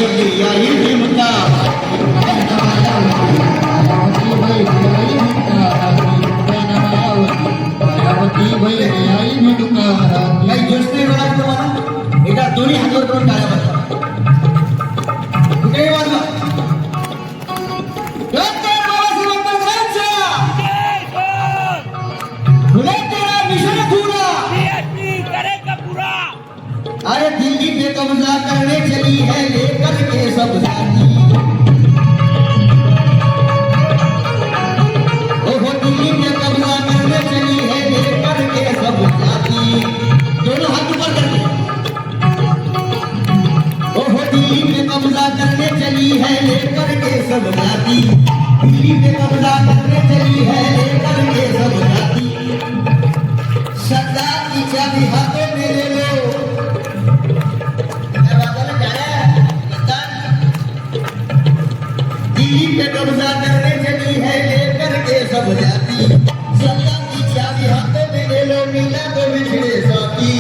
आई झुमका काही गोष्ट नाही बघा तुम्हाला एकदा दोन्ही हातवर करून टाळ्या बघा कुठेही वाजवा अरे दिल्ली पे कब्जा करने चली है लेकर के सब साथी ओहो दिल्ली पे कब्जा करने चली है लेकर के सब साथी दोनों हाथ ऊपर करके ओहो दिल्ली पे कब्जा करने चली है लेकर के सब साथी दिल्ली पे कब्जा करने चली है लेकर के सब साथी सदा की चाबी हाथों में ले लो दिल्ली पे कब्जा करने चली है लेकर के सब जाति सत्ता की चाबी हाथों में ले लो मिला तो बिछड़े साथी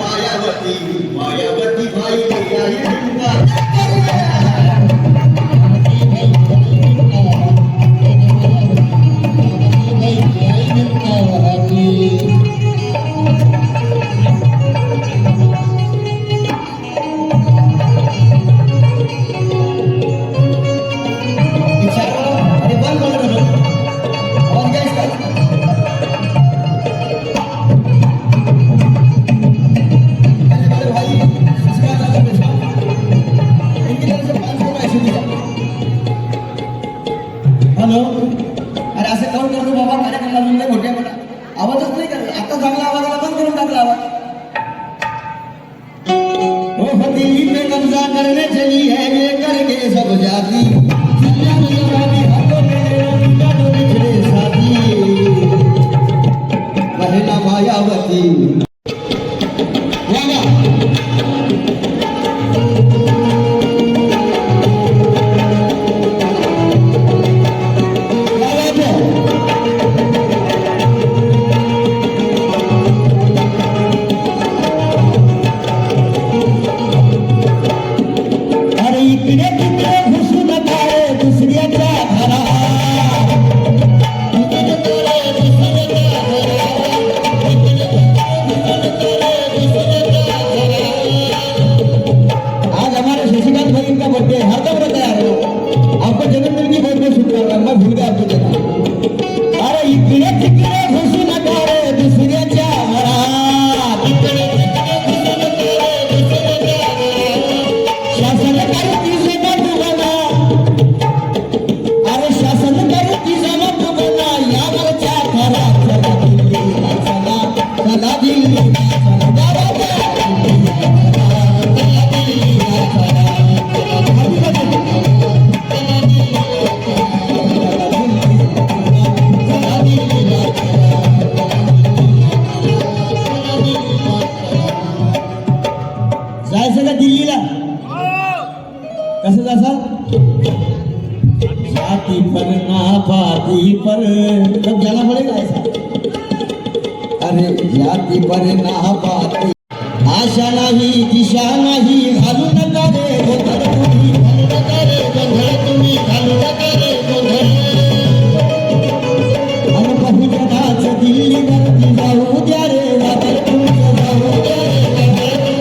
मायावती मायावती भाई ले आई झुमका हॅलो अरे असं काऊन करतो बाबा कार्यक्रम लागून नाही मोठ्या मोठा आवाजच नाही करत आता चांगला आवाजाला बंद करून टाकला आवाज हो दिल्ली पे कब्जा करने चली है ये करके सब जाती बहना मायावती दिल्लीला कसं जासाल जाती पर ना पाती पर तब जाना पड़ेगा ऐसा अरे जाती पर ना पाती आशा नाही दिशा नाही घालू नका रे गोंधळ तुम्ही घालू नका रे गोंधळ तुम्ही घालू नका रे गोंधळ अन बहुजनाच दिल्लीवरती जाऊ द्या रे वादळ तुमचं जाऊ द्या रे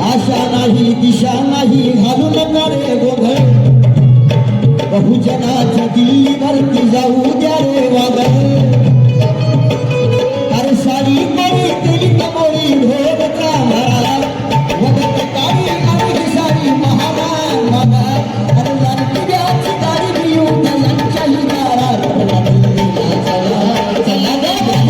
आशा नाही दिशा नाही घालू नका रे गोंधळ बहुजनाच्या दिल्लीवरती जाऊ द्या रे वादळ अरे सारी कोणी केली कमोरी ढोल कामाला वगत काळी आणि सारी महामान बाबा अरे लाडकी द्याची गाडी घेऊन त्यांच्याही दारात चला चला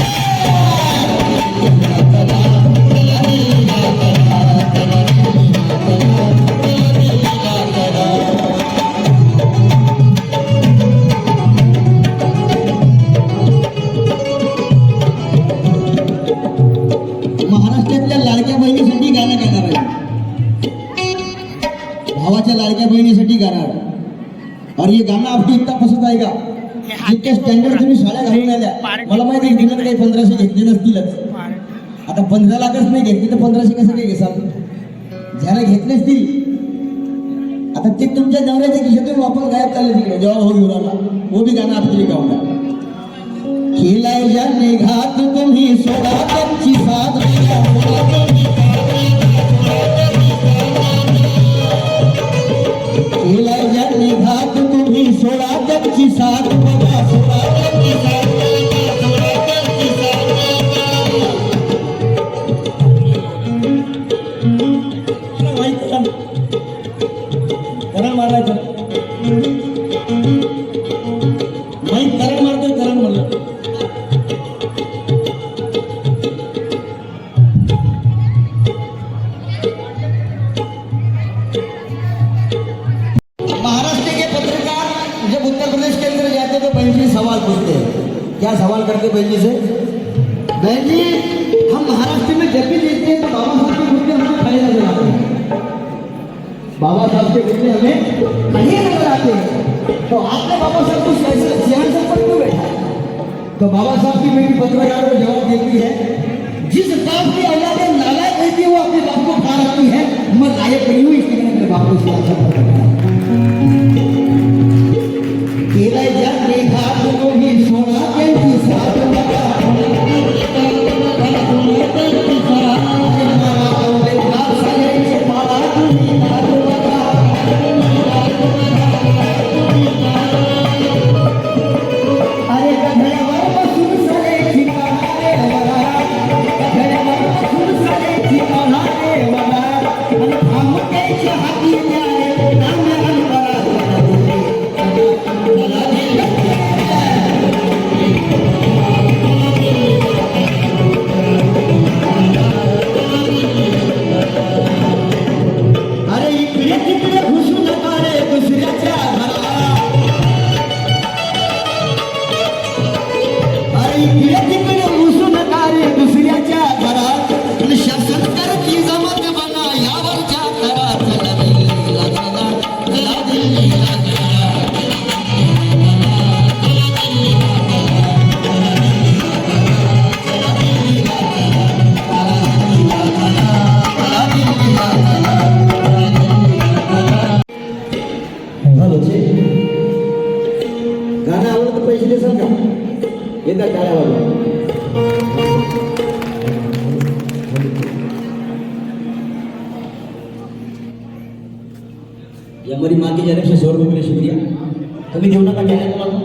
लाडक्या बहिणीसाठी गाणार और ये गाना आपको इतना पसंद आएगा जितके स्टँडर्ड तुम्ही साड्या घालून आल्या मला माहिती आहे दिनात काही 1500 घेतले नसतीलच आता आता 15 लाखच नाही घेतली तर 1500 कसं काय घेसाल? ज्याला घेतले असतील आता ते तुमच्या नवऱ्याच्या खिशातून वापस गायब चालले तिकडे जेव्हा हो घेऊन आला वो भी गाणं आपली गाऊंगा. खिलाय जाने घात तुम्ही सोडा त्यांची साथ खिलाय जाने घात तुम्ही सोडा त्यांची साथ बघा सोडा त्यांची साथ सोडा त्यांची साथ करण मारायचं माहीत करण मारतोय करण म्हणलं महाराष्ट्र के पत्रकार जब उत्तर प्रदेश के अंदर जाते तो बहन जी सवाल पूछते हैं. क्या सवाल करते बहन जी से? बहन जी हम महाराष्ट्र में जब भी देखते हैं तो बाबा साहब के मुद्दे हमें खड़े नजर आते हैं. बाबा साहब के मुद्दे हमें खड़े नजर आते हैं. तो आपने बाबा साहब को सिंहासन पर क्यों बैठा? तो बाबा साहब की बेटी पत्रकार को जवाब देती है जिस बाप की औलादे नालायक रहती है वो अपने बाप को खा रखती है. मैं लायक नहीं हूँ इसलिए मैंने अपने बाप को सिंहासन पर बैठा. तेरा जाने घाट को भी सोना के साथ लगा गाणं आवडतं पैसे देसाल का? एकदा टाळ्या वाजवा. या हमारी माँ की जानब से 100 रुपये के लिए शुक्रिया. कभी देऊ नका टाळ्या तुम्हाला.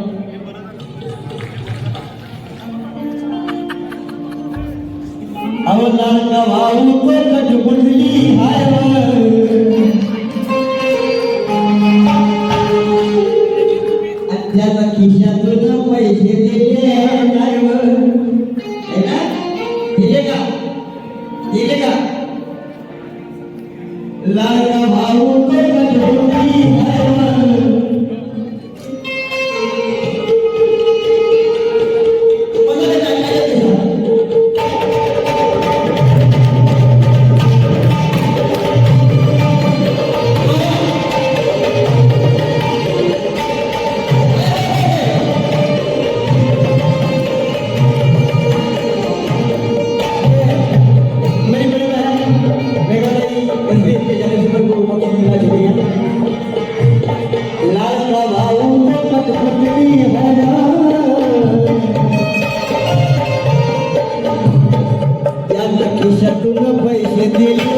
अवला का भाऊ को कट बुडली हाय त्याला खिशातून पैसे दिले नाही ना दिले का लाडका भाऊ को कटोरी खिशातून पैसे दिले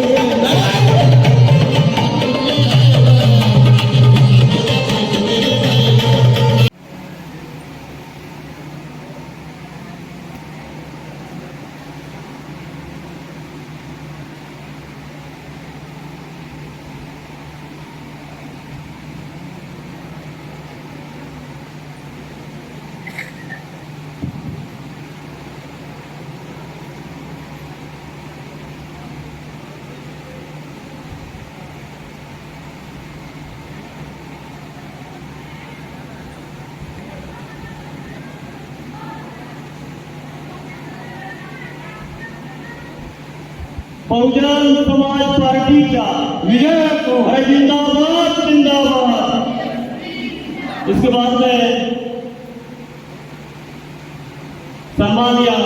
बहुजन समाज पार्टीचा विजय तो है जिंदाबाद जिंदाबाद. इसके बाद में सम्मानिया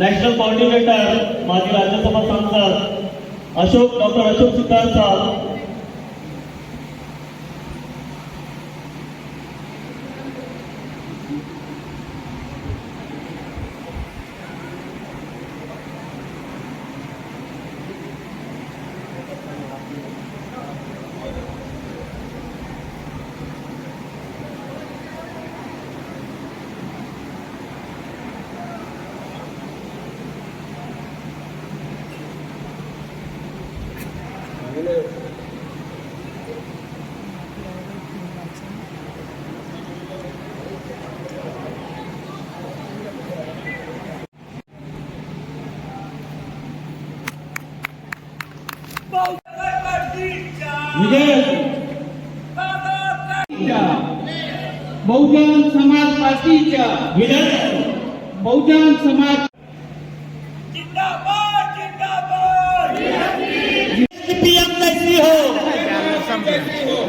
नेशनल कोऑर्डिनेटर माजी राज्यसभा सांसद डॉक्टर अशोक सिद्धार्थ साहब, बहुजन समाज पार्टीच्या बहुजन समाज पीएम कैसी हो,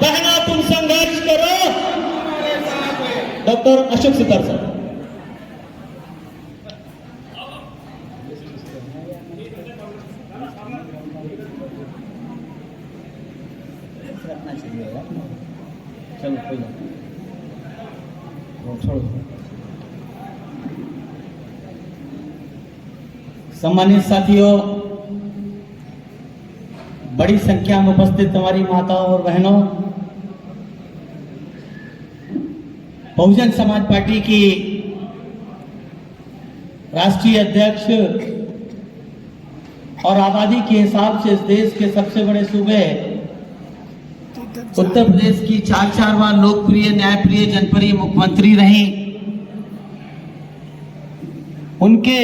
बहना तुम संघर्ष करो। डॉक्टर अशोक सिद्धार्थ साहब। चलो कोई ना, छोड़ो। सम्मानित साथियों, बड़ी संख्या में उपस्थित हमारी माताओं और बहनों, बहुजन समाज पार्टी की राष्ट्रीय अध्यक्ष और आबादी के हिसाब से इस देश के सबसे बड़े सूबे उत्तर प्रदेश की 4 बार लोकप्रिय, न्यायप्रिय, जनप्रिय मुख्यमंत्री रही। उनके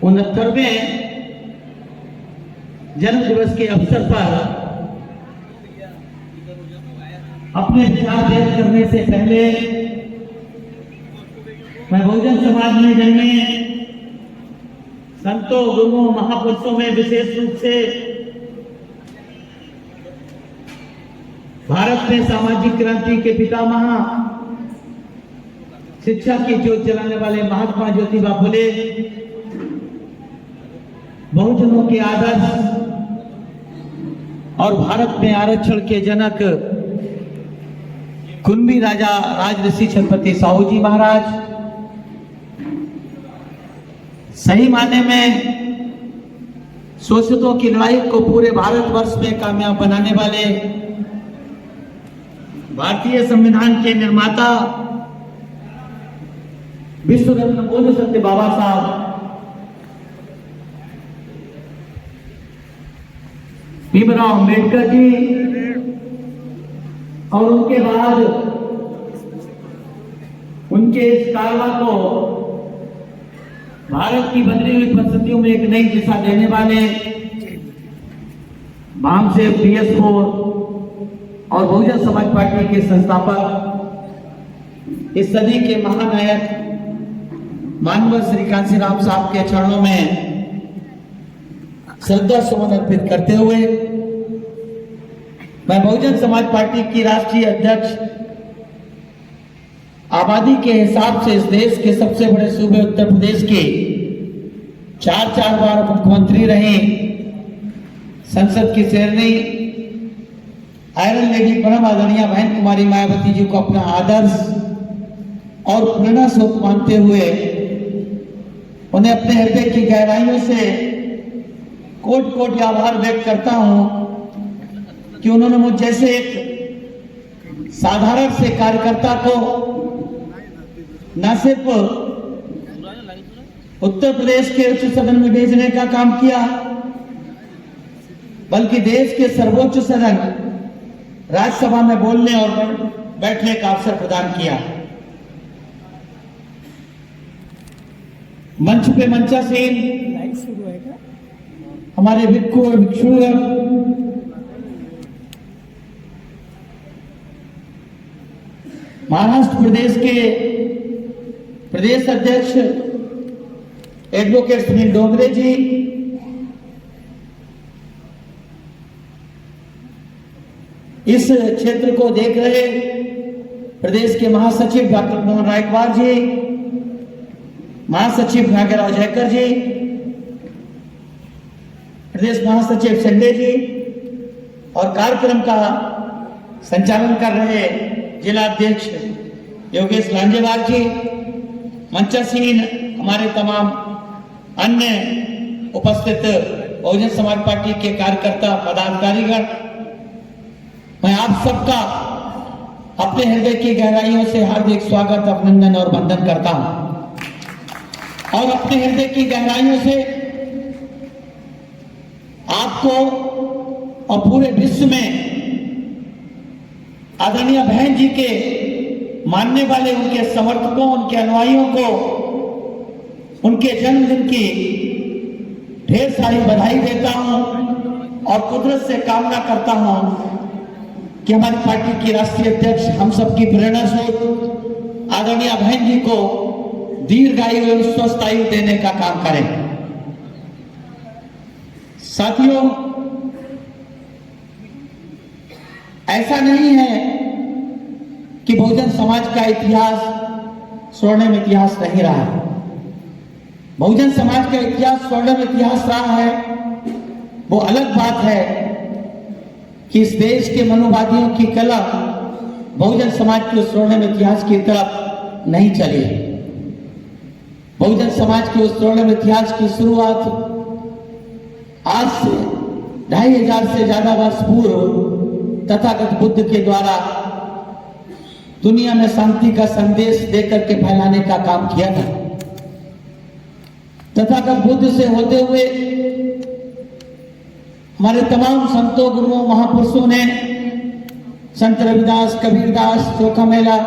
69वें जन्म दिवस के अवसर पर अपने विचार व्यक्त करने से पहले मैं बहुजन समाज में जन्मे संतों, गुरुओं, महापुरुषों में विशेष रूप से भारत में सामाजिक क्रांति के पितामह, शिक्षा की ज्योत जलाने वाले महात्मा ज्योतिबा फुले, बहुजनों के आदर्श और भारत में आरक्षण के जनक कुंभी राजा राजऋषि छत्रपति साहू जी महाराज, सही मायने में शोषितों की लड़ाई को पूरे भारतवर्ष में कामयाब बनाने वाले भारतीय संविधान के निर्माता विश्व रत्न पूज्य सत्य बाबा साहब भीमराव अम्बेडकर जी, और उनके बाद उनके इस कारवा को भारत की बदली हुई परिस्थितियों में एक नई दिशा देने वाले भामसेव PS4 और बहुजन समाज पार्टी के संस्थापक, इस सदी के महानायक मानव श्री कांशीराम साहब के चरणों में श्रद्धा सुमन अर्पित करते हुए मैं बहुजन समाज पार्टी की राष्ट्रीय अध्यक्ष, आबादी के हिसाब से इस देश के सबसे बड़े सूबे उत्तर प्रदेश के 4 बार मुख्यमंत्री रहे, संसद की शेरनी आयरन लेडी परम आदरणीय बहन कुमारी मायावती जी को अपना आदर्श और प्रेरणा स्रोत मानते हुए उन्हें अपने हृदय की गहराइयों से कोट कोट आभार व्यक्त करता हूं कि उन्होंने मुझ जैसे एक साधारण से कार्यकर्ता को न सिर्फ उत्तर प्रदेश के उच्च सदन में भेजने का काम किया, बल्कि देश के सर्वोच्च सदन राज्यसभा में बोलने और बैठने का अवसर प्रदान किया। मंच पे मंचासीन हमारे भिक्षु और भिक्षुगण, महाराष्ट्र प्रदेश के प्रदेश अध्यक्ष एडवोकेट सुनील डोंगरे जी, इस क्षेत्र को देख रहे प्रदेश के महासचिव डॉक्टर मोहन रायकवार जी, महासचिव नागेराव जयकर जी, प्रदेश महासचिव संजय जी और कार्यक्रम का संचालन कर रहे जिला अध्यक्ष योगेश लांजेवार जी, मंचासीन हमारे तमाम अन्य उपस्थित बहुजन समाज पार्टी के कार्यकर्ता पदाधिकारीगण, मैं आप सबका अपने हृदय की गहराइयों से हार्दिक स्वागत, अभिनंदन और वंदन करता हूं और अपने हृदय की गहराइयों से आपको और पूरे विश्व में आदरणीय बहन जी के मानने वाले, उनके समर्थकों, उनके अनुयायियों को उनके जन्मदिन की ढेर सारी बधाई देता हूं और कुदरत से कामना करता हूं कि हमारी पार्टी की राष्ट्रीय अध्यक्ष, हम सबकी प्रेरणा स्रोत आदरणीय बहन जी को दीर्घायु एवं स्वस्थ आयु देने का काम करें। साथियों, ऐसा नहीं है कि बहुजन समाज का इतिहास स्वर्णिम इतिहास नहीं रहा है। बहुजन समाज का इतिहास स्वर्णिम इतिहास रहा है। वो अलग बात है कि इस देश के मनुवादियों की कला बहुजन समाज के स्वर्णिम इतिहास की तरफ नहीं चली। बहुजन समाज के उस स्वर्णिम इतिहास की शुरुआत आज से 2500 से ज्यादा वर्ष पूर्व तथागत बुद्ध के द्वारा दुनिया में शांति का संदेश देकर के फैलाने का काम किया था। तथागत बुद्ध से होते हुए हमारे तमाम संतों, गुरुओं, महापुरुषों ने, संत रविदास, कबीरदास, चोखा मेला,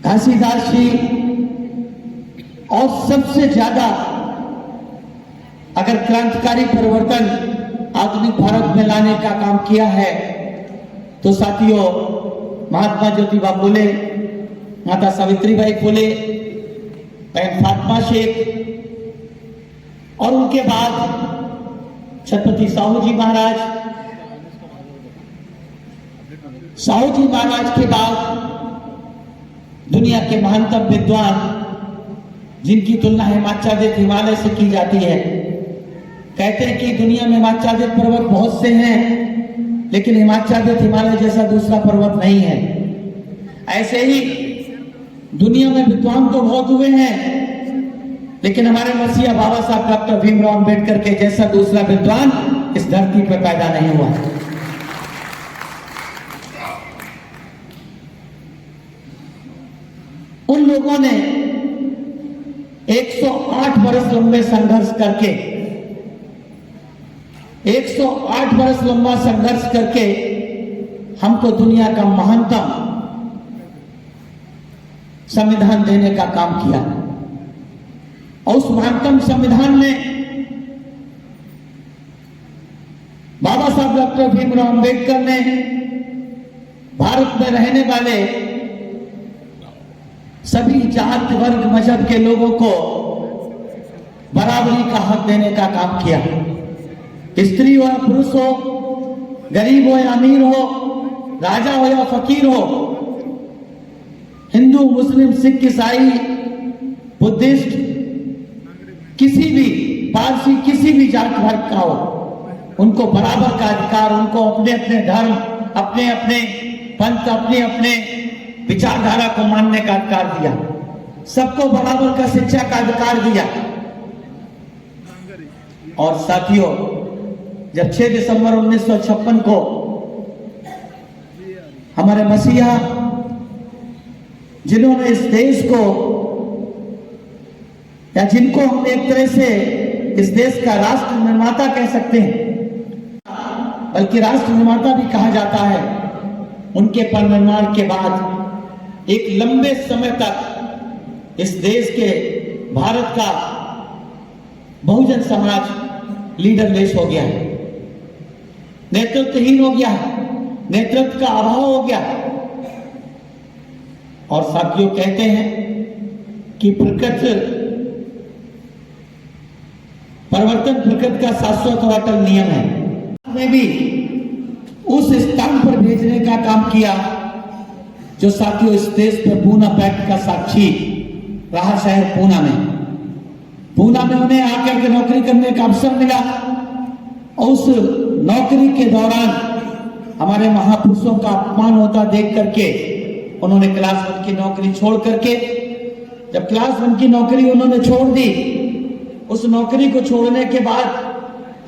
घासीदास जी और सबसे ज्यादा अगर क्रांतिकारी परिवर्तन आधुनिक भारत में लाने का काम किया है तो साथियों महात्मा ज्योतिबा फुले, माता सावित्रीबाई फुले, बहन फातिमा शेख और उनके बाद छत्रपति साहू जी महाराज। साहू जी महाराज के बाद दुनिया के महानतम विद्वान, जिनकी तुलना हिमाच्छादित हिमालय से की जाती है। कहते हैं कि दुनिया में हिमाच्छादित पर्वत बहुत से हैं, लेकिन हिमाच्छादित हिमालय जैसा दूसरा पर्वत नहीं है। ऐसे ही दुनिया में विद्वान तो बहुत हुए हैं, लेकिन हमारे मसीहा बाबा साहब डॉक्टर भीमराव अंबेडकर के जैसा दूसरा विद्वान इस धरती पर पैदा नहीं हुआ। उन लोगों ने 108 वर्ष लंबे संघर्ष करके 108 वर्ष लंबा संघर्ष करके हमको दुनिया का महानतम संविधान देने का काम किया। और उस महानतम संविधान में बाबा साहब डॉक्टर भीमराव अंबेडकर ने भारत में रहने वाले सभी जात, वर्ग, मजहब के लोगों को बराबरी का हक देने का काम किया। स्त्री हो या पुरुष हो, गरीब हो या अमीर हो, राजा हो या फकीर हो, हिंदू, मुस्लिम, सिख, ईसाई, बुद्धिस्ट, किसी भी पारसी, किसी भी जात वर्ग का हो, उनको बराबर का अधिकार, उनको अपने अपने धर्म, अपने अपने पंथ, अपने अपने विचारधारा को मानने का अधिकार दिया। सबको बराबर का शिक्षा का अधिकार दिया। और साथियों, जब 6 दिसंबर 1956 को हमारे मसीहा, जिन्होंने इस देश को, या जिनको हम एक तरह से इस देश का राष्ट्र निर्माता कह सकते हैं, बल्कि राष्ट्र निर्माता भी कहा जाता है, उनके परिनिर्माण के बाद एक लंबे समय तक इस देश के, भारत का बहुजन समाज लीडरलेस हो गया है, नेतृत्वहीन हो गया है, नेतृत्व का अभाव हो गया। और साथियों, कहते हैं कि प्रकृति परिवर्तन प्रकृति का शाश्वत और अटल नियम है। में भी उस स्थान पर भेजने का काम किया जो साथियों इस देश पे पूना पैक्ट का साक्षी रहा शहर पूना में उन्हें आकर के नौकरी करने का अवसर मिला और उस नौकरी के दौरान हमारे महापुरुषों का अपमान होता देख करके उन्होंने क्लास 1 की नौकरी छोड़ करके, जब क्लास 1 की नौकरी उन्होंने छोड़ दी, उस नौकरी को छोड़ने के बाद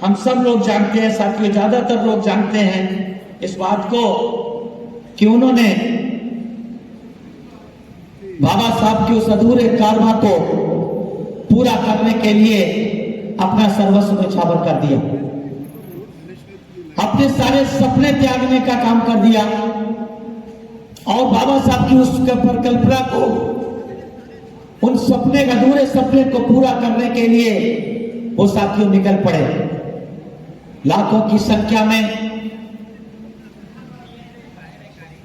हम सब लोग जानते हैं साथियों, ज्यादातर लोग जानते हैं इस बात को कि उन्होंने बाबा साहब के उस अधूरे कारवा को पूरा करने के लिए अपना सर्वस्व न्यौछावर कर दिया, अपने सारे सपने त्यागने का काम कर दिया और बाबा साहब की उस परिकल्पना को, उन सपने अधूरे सपने को पूरा करने के लिए वो साथियों निकल पड़े। लाखों की संख्या में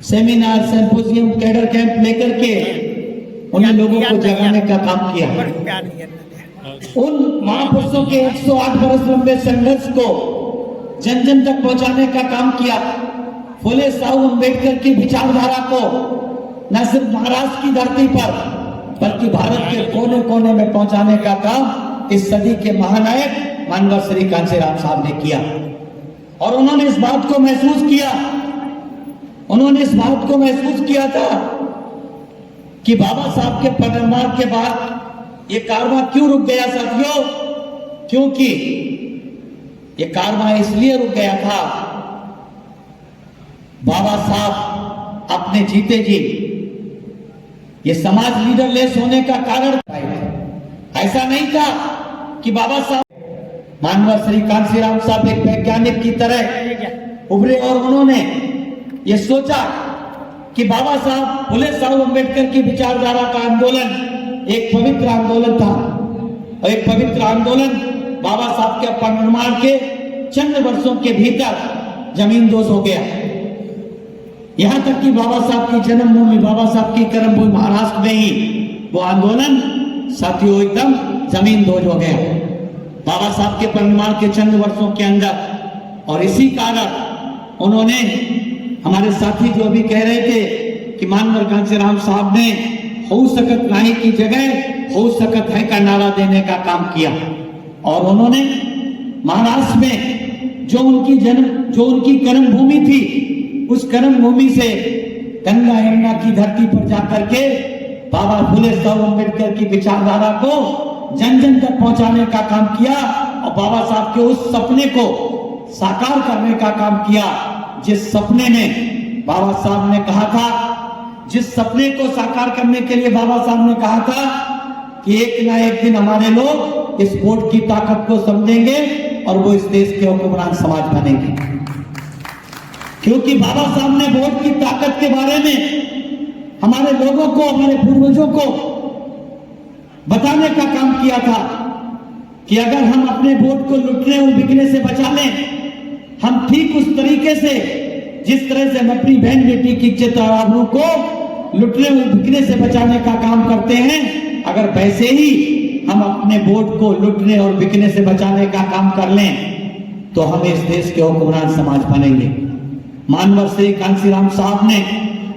सेमिनार, सिंपोजियम, कैडर कैंप लेकर के उन लोगों को जगाने का काम किया। उन महापुरुषों के 108 वर्ष लंबे संघर्ष को जन जन तक पहुंचाने का काम किया। फुले साहू अम्बेडकर की विचारधारा को न सिर्फ महाराष्ट्र की धरती पर बल्कि भारत के कोने कोने में पहुंचाने का काम इस सदी के महानायक मानव श्री कांशीराम साहब ने किया। और उन्होंने इस बात को महसूस किया, था कि बाबा साहब के परिनिर्वाण के बाद ये कारवां क्यों रुक गया साथियों? क्योंकि ये कारवां इसलिए रुक गया था, बाबा साहब अपने जीते जी ये समाज लीडरलेस होने का कारण ऐसा नहीं था कि बाबा साहब मानव श्री कांशीराम साहब एक वैज्ञानिक की तरह उभरे और उन्होंने ये सोचा कि बाबा साहब फुले साहू अम्बेडकर की विचारधारा का आंदोलन एक पवित्र आंदोलन था और एक पवित्र आंदोलन बाबा साहब के परिनिर्वाण के चंद वर्षों के भीतर जमींदोज हो गया। यहां तक कि बाबा साहब की जन्मभूमि, बाबा साहब की कर्मभूमि महाराष्ट्र में ही वो आंदोलन साथियों एकदम जमींदोज हो गया बाबा साहब के परिनिर्वाण के चंद वर्षों के अंदर। और इसी कारण उन्होंने, हमारे साथी जो अभी कह रहे थे कि मानव कांशीराम साहब ने हो सकत नहीं की जगह हो सकत है का नारा देने का काम किया। और उन्होंने महाराष्ट्र में जो उनकी कर्मभूमि थी, उस कर्मभूमि से गंगा यमुना की धरती पर जाकर के बाबा फुले साहू अम्बेडकर की विचारधारा को जन जन तक पहुंचाने का काम किया और बाबा साहब के उस सपने को साकार करने का काम किया, जिस सपने में बाबा साहब ने कहा था, जिस सपने को साकार करने के लिए बाबा साहब ने कहा था कि एक ना एक दिन हमारे लोग इस वोट की ताकत को समझेंगे और वो इस देश के हुक्मरान समाज बनेंगे। क्योंकि बाबा साहब ने वोट की ताकत के बारे में हमारे लोगों को, हमारे पूर्वजों को बताने का काम किया था कि अगर हम अपने वोट को लुटने और बिकने से बचा लें, हम ठीक उस तरीके से जिस तरह से हम अपनी बहन बेटी की इज्जत और आबरू को लुटने और बिकने से बचाने का काम करते हैं, अगर वैसे ही हम अपने वोट को लुटने और बिकने से बचाने का काम कर लें तो हम इस देश के हुक्मरान समाज बनेंगे। मानव श्री कांशीराम साहब ने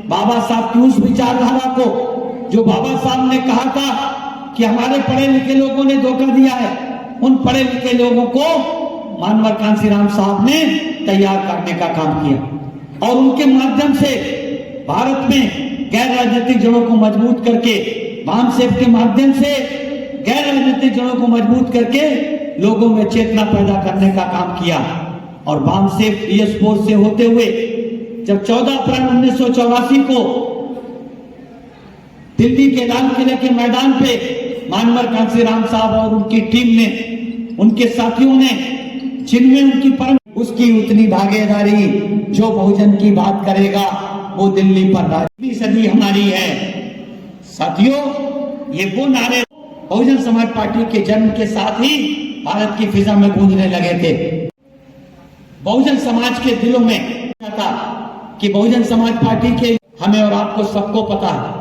बाबा साहब की उस विचारधारा को, जो बाबा साहब ने कहा था कि हमारे पढ़े लिखे लोगों ने धोखा दिया है, उन पढ़े लिखे लोगों को मानव कांशीराम साहब ने तैयार करने का काम किया और उनके माध्यम से भारत में गैर राजनीतिक जड़ों को मजबूत करके, वामसेव के माध्यम से गैर राजनीतिक जड़ों को मजबूत करके लोगों में चेतना पैदा करने का काम किया। और वामसेव डीएस फोर्स से होते हुए जब 14 अप्रैल 1984 को दिल्ली के लाल किले के मैदान पे मानव कांशीराम साहब और उनकी टीम ने, उनके साथियों ने, जिनमें उनकी परम, उसकी उतनी भागीदारी जो बहुजन की बात करेगा वो दिल्ली पर राजनीति सदी हमारी है। साथियों, ये वो नारे बहुजन समाज पार्टी के जन्म के साथ ही भारत की फिजा में गूंजने लगे थे। बहुजन समाज के दिलों में था कि बहुजन समाज पार्टी के, हमें और आपको सबको पता है,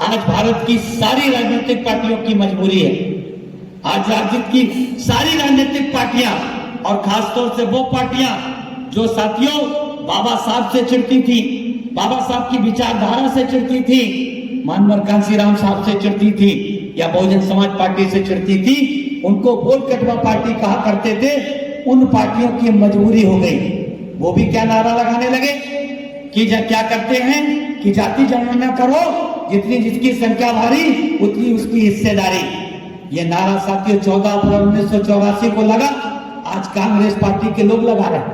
आज भारत की सारी राजनीतिक पार्टियों की मजबूरी है। आज राज्य की सारी राजनीतिक पार्टियां और खासतौर से वो पार्टियां जो साथियों बाबा साहब से चिढ़ती थी, बाबा साहब की विचारधारा से चिढ़ती थी, मानवर कांसीराम साहब से चिढ़ती थी, या बहुजन समाज पार्टी से चिढ़ती थी, उनको बोल कटवा पार्टी कहा करते थे, उन पार्टियों की मजबूरी हो गई। वो भी क्या नारा लगाने लगे कि क्या करते हैं कि जाति जनगणना करो, जितनी जिसकी संख्या भारी उतनी उसकी हिस्सेदारी। ये नारा साथियों 14 अप्रैल 1984 को लगा। आज कांग्रेस पार्टी के लोग लगा रहे हैं,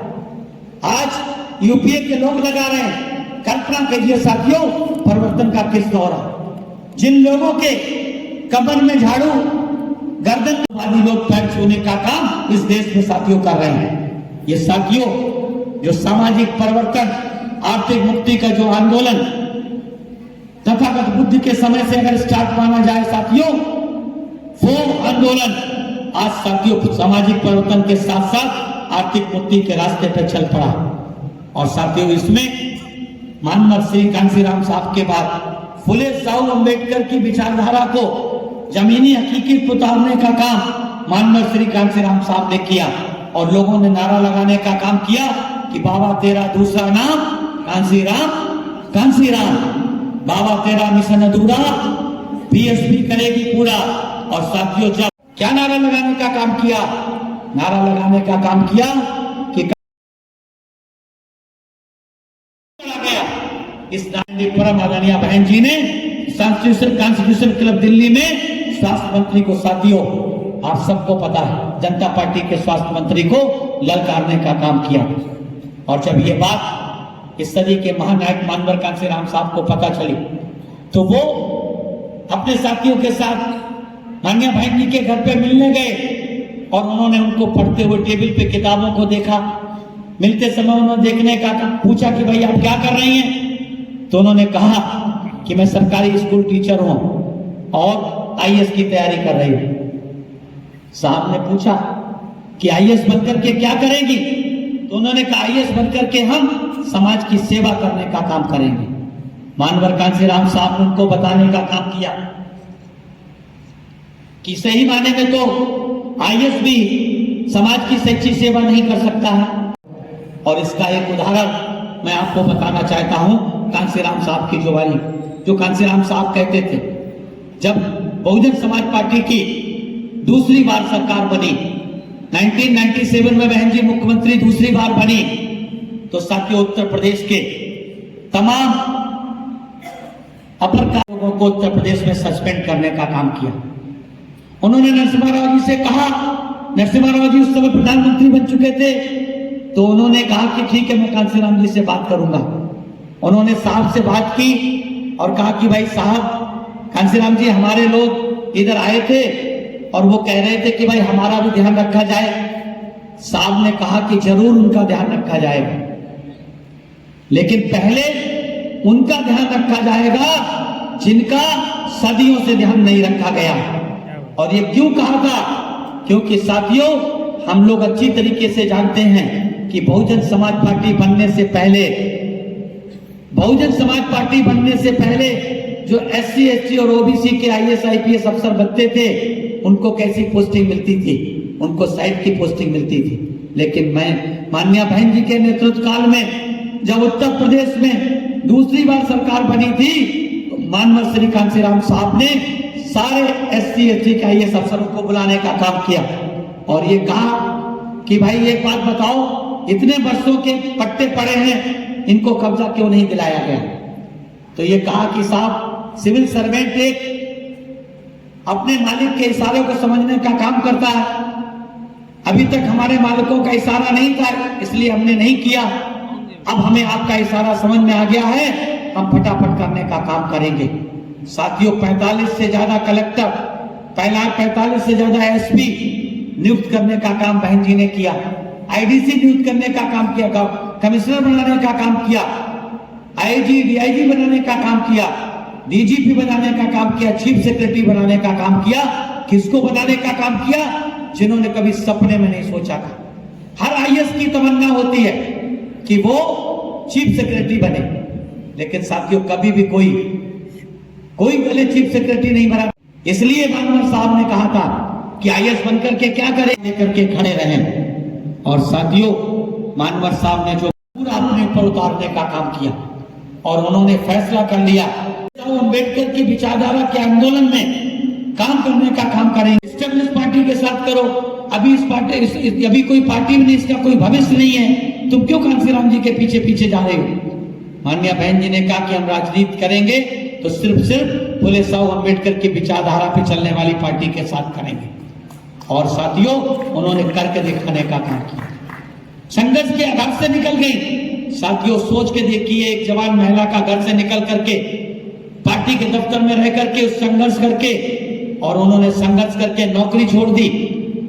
आज यूपीए के लोग लगा रहे हैं। कल्पना कीजिए साथियों, परिवर्तन का किस दौर है। जिन लोगों के कमर में झाड़ू, गर्दन वाली लोग पैर छूने का काम इस देश में साथियों कर रहे हैं। ये साथियों जो सामाजिक परिवर्तन, आर्थिक मुक्ति का जो आंदोलन तथागत बुद्ध के समय से अगर स्टार्ट माना जाए साथियों, वो आंदोलन आज साथियों सामाजिक परिवर्तन के साथ साथ आर्थिक मुक्ति के रास्ते पर चल पड़ा। और साथियों इसमें मानवर श्री कांसीराम साहब के बाद फुले साहू अम्बेडकर की विचारधारा को जमीनी हकीकत उतारने का काम मानवर श्री कांसीराम साहब ने किया। और लोगों ने नारा लगाने का काम किया कि बाबा तेरा दूसरा नाम कांसीराम, कांसीराम, बाबा तेरा मिशन अधूरा, बीएसपी करेगी पूरा। और साथियों जब क्या नारा लगाने का काम किया, नारा लगाने का काम किया कि गया इस परम आदरणीय बहन जी ने कॉन्स्टिट्यूशन क्लब दिल्ली में स्वास्थ्य मंत्री को, साथियों आप सबको पता है, जनता पार्टी के स्वास्थ्य मंत्री को ललकारने का काम किया। और जब ये बात इस सदी के महानायक मानवर कांसीराम साहब को पता चली तो वो अपने साथियों के साथ मान्या बहन जी के घर पे मिलने गए और उन्होंने उनको पढ़ते हुए टेबल पे किताबों को देखा। मिलते समय उन्होंने देखने का पूछा कि भाई आप क्या कर रही हैं? तो उन्होंने कहा कि मैं सरकारी स्कूल टीचर हूं और आईएएस की तैयारी कर रही हूं। साहब ने पूछा कि आईएएस बनकर के क्या करेंगी? तो उन्होंने कहा आईएएस बनकर के हम समाज की सेवा करने का काम करेंगे। मानवर कांसीराम साहब ने उनको बताने का काम किया कि सही माने में तो आईएएस भी समाज की सच्ची सेवा नहीं कर सकता है। और इसका एक उदाहरण मैं आपको बताना चाहता हूं, कांसीराम साहब की जो वाली, जो कांसीराम साहब कहते थे जब बहुजन समाज पार्टी की दूसरी बार सरकार बनी, 1997 में बहन जी मुख्यमंत्री दूसरी बार बनी, तो साथियों उत्तर प्रदेश के तमाम अपर लोगों को उत्तर प्रदेश में सस्पेंड करने का काम किया। उन्होंने नरसिम्हा राव जी से कहा, नरसिम्हा राव जी उस समय प्रधानमंत्री बन चुके थे, तो उन्होंने कहा कि ठीक है मैं कांसीराम जी से बात करूंगा। उन्होंने साहब से बात की और कहा कि भाई साहब कांसीराम जी हमारे लोग इधर आए थे और वो कह रहे थे कि भाई हमारा भी ध्यान रखा जाए। साहब ने कहा कि जरूर उनका ध्यान रखा जाएगा, लेकिन पहले उनका ध्यान रखा जाएगा जिनका सदियों से ध्यान नहीं रखा गया। और ये क्यों कहा था? क्योंकि साथियों हम लोग अच्छी तरीके से जानते हैं कि बहुजन समाज पार्टी बनने से पहले, बहुजन समाज पार्टी बनने से पहले जो एससी एसटी और ओबीसी के आईएएस आईपीएस अफसर बनते थे उनको कैसी पोस्टिंग मिलती थी? उनको साइड की पोस्टिंग मिलती थी। लेकिन मैं मान्या बहन जी के नेतृत्व काल में जब उत्तर प्रदेश में दूसरी बार सरकार बनी थी तो मानवर श्री कांसीराम साहब ने सारे एससी एसटी के आईएएस अफसरों को बुलाने का काम किया और ये कहा कि भाई एक बात बताओ, इतने वर्षों के पट्टे पड़े हैं, इनको कब्जा क्यों नहीं दिलाया गया? तो ये कहा कि साहब सिविल सर्वेंट एक अपने मालिक के इशारे को समझने का काम करता है। अभी तक हमारे मालिकों का इशारा नहीं था, इसलिए हमने नहीं किया। अब हमें आपका इशारा समझ में आ गया है, हम फटाफट करने का काम करेंगे। साथियों 45 से ज्यादा कलेक्टर, 45 से ज्यादा एसपी नियुक्त करने का काम बहन जी ने किया, आईडीसी नियुक्त करने का काम किया, कमिश्नर बनाने का काम किया, आईजी डीआईजी बनाने का काम किया, डीजीपी बनाने का काम किया, चीफ सेक्रेटरी बनाने का काम किया। किसको बनाने का काम किया? जिन्होंने कभी सपने में नहीं सोचा था। हर आईएएस की तमन्ना होती है कि वो चीफ सेक्रेटरी बने, लेकिन साथियों कभी भी कोई पहले चीफ सेक्रेटरी नहीं बना। इसलिए मानवर साहब ने कहा था कि आईएएस बनकर के क्या करें, लेकर के खड़े रहें। और साथियों मानवर साहब ने जो पूरा अपने ऊपर उतारने का काम किया, और उन्होंने फैसला कर लिया अम्बेडकर की विचारधारा के आंदोलन में काम करने का काम करेंगे। स्टेबलिश पार्टी के साथ करो। अभी कोई पार्टी में नहीं, इसका कोई भविष्य नहीं है, तुम क्यों कांसीराम जी के पीछे पीछे जा रहे हो? माननीय बहन जी ने कहा कि हम राजनीति करेंगे तो सिर्फ फुले साहब अम्बेडकर की विचारधारा पे चलने वाली पार्टी के साथ करेंगे। और साथियों, उन्होंने करके दिखाने का काम किया, संघर्ष के आधार से निकल गई। साथियों, सोच के देखिए, एक जवान महिला का घर से निकल करके पार्टी के दफ्तर में रह करके उस संघर्ष करके, और उन्होंने संघर्ष करके नौकरी छोड़ दी।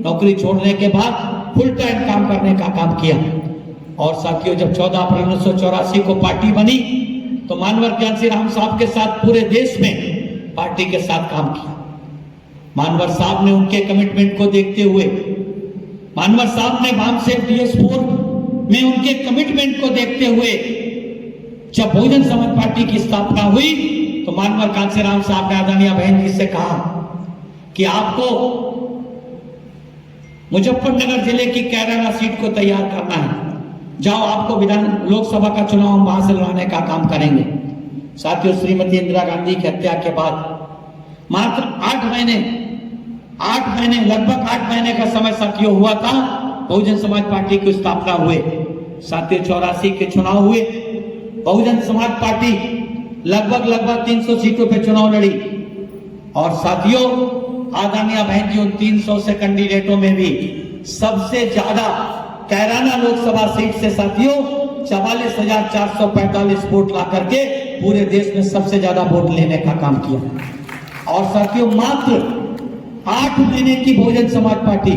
नौकरी छोड़ने के बाद फुल टाइम काम करने का काम किया। और साथियों, जब 14 अप्रैल 1984 को पार्टी बनी तो मानवर कांसीराम साहब के साथ पूरे देश में पार्टी के साथ काम किया। मानवर साहब ने उनके कमिटमेंट को देखते हुए, मानवर साहब ने भामसेठ DS4 में उनके कमिटमेंट को देखते हुए जब बहुजन समाज पार्टी की स्थापना हुई तो मानवर कांसीराम साहब ने आदरणीय बहन जी से कहा कि आपको मुजफ्फरनगर जिले की कैराना सीट को तैयार करना है, जाओ, आपको लोकसभा का चुनाव हम वहां से लड़ने का काम करेंगे। साथियों, श्रीमती इंदिरा गांधी की हत्या के बाद मात्र 8 महीने, लगभग 8 महीने का समय साथियों हुआ था बहुजन समाज पार्टी की स्थापना हुए। साथियों, 84 के चुनाव हुए, बहुजन समाज पार्टी लगभग 300 सीटों पे चुनाव लड़ी। और साथियों, आदरणीय बहन जी, उन 300 से कैंडिडेटों में भी सबसे ज्यादा कैराना लोकसभा सीट से साथियों 44,445 वोट ला करके पूरे देश में सबसे ज्यादा वोट लेने का काम किया। और साथियों, मात्र 8 महीने की बहुजन समाज पार्टी,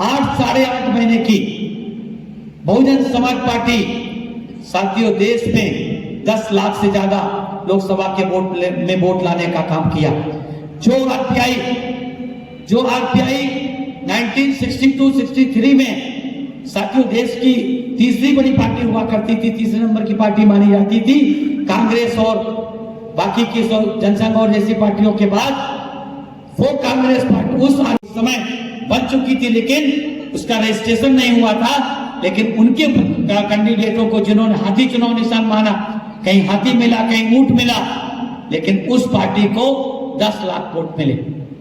8 8.5 महीने की बहुजन समाज पार्टी साथियों देश में 10 लाख से ज्यादा लोकसभा के वोट लाने का काम किया। जो आरपीआई 1962-63 में साथियों देश की तीसरी बड़ी पार्टी हुआ करती थी, तीसरे नंबर की पार्टी मानी जाती थी कांग्रेस और बाकी की जनसंघ और जैसी पार्टियों के बाद, वो कांग्रेस पार्टी उस समय बन चुकी थी, लेकिन उसका रजिस्ट्रेशन नहीं हुआ था। लेकिन उनके कैंडिडेटों को जिन्होंने हाथी चुनाव निशान माना, कहीं हाथी मिला, कहीं ऊंट मिला, लेकिन उस पार्टी को 10 लाख वोट मिले।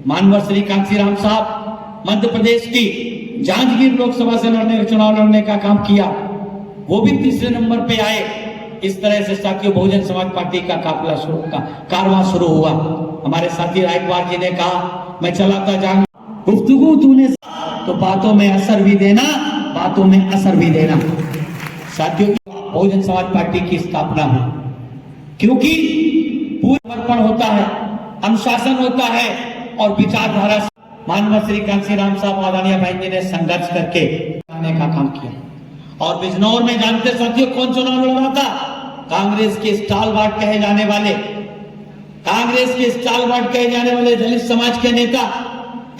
मानवर श्री कांसीराम साहब मध्य प्रदेश की जांजगीर लोकसभा से चुनाव लड़ने का काम किया, वो भी तीसरे नंबर पे आए। इस तरह से साथियों बहुजन समाज पार्टी का कारवां शुरू हुआ। हमारे साथी रायकवार जी ने कहा, मैं चलाता जाऊंगा, गुफ्तगू तूने तो बातों में असर भी देना, बातों में असर भी देना। साथियों, बहुजन समाज पार्टी की स्थापना हुई क्योंकि पूरा समर्पण होता है, अनुशासन होता है और विचारधारा से मानवर श्री कांसीराम साहब आदरणीय बहन जी ने संघर्ष करके आने का काम किया। और बिजनौर में जानते साथियों कौन चुनाव लड़ रहा था? कांग्रेस के स्टालवार्ट कहे जाने वाले, दलित समाज के नेता,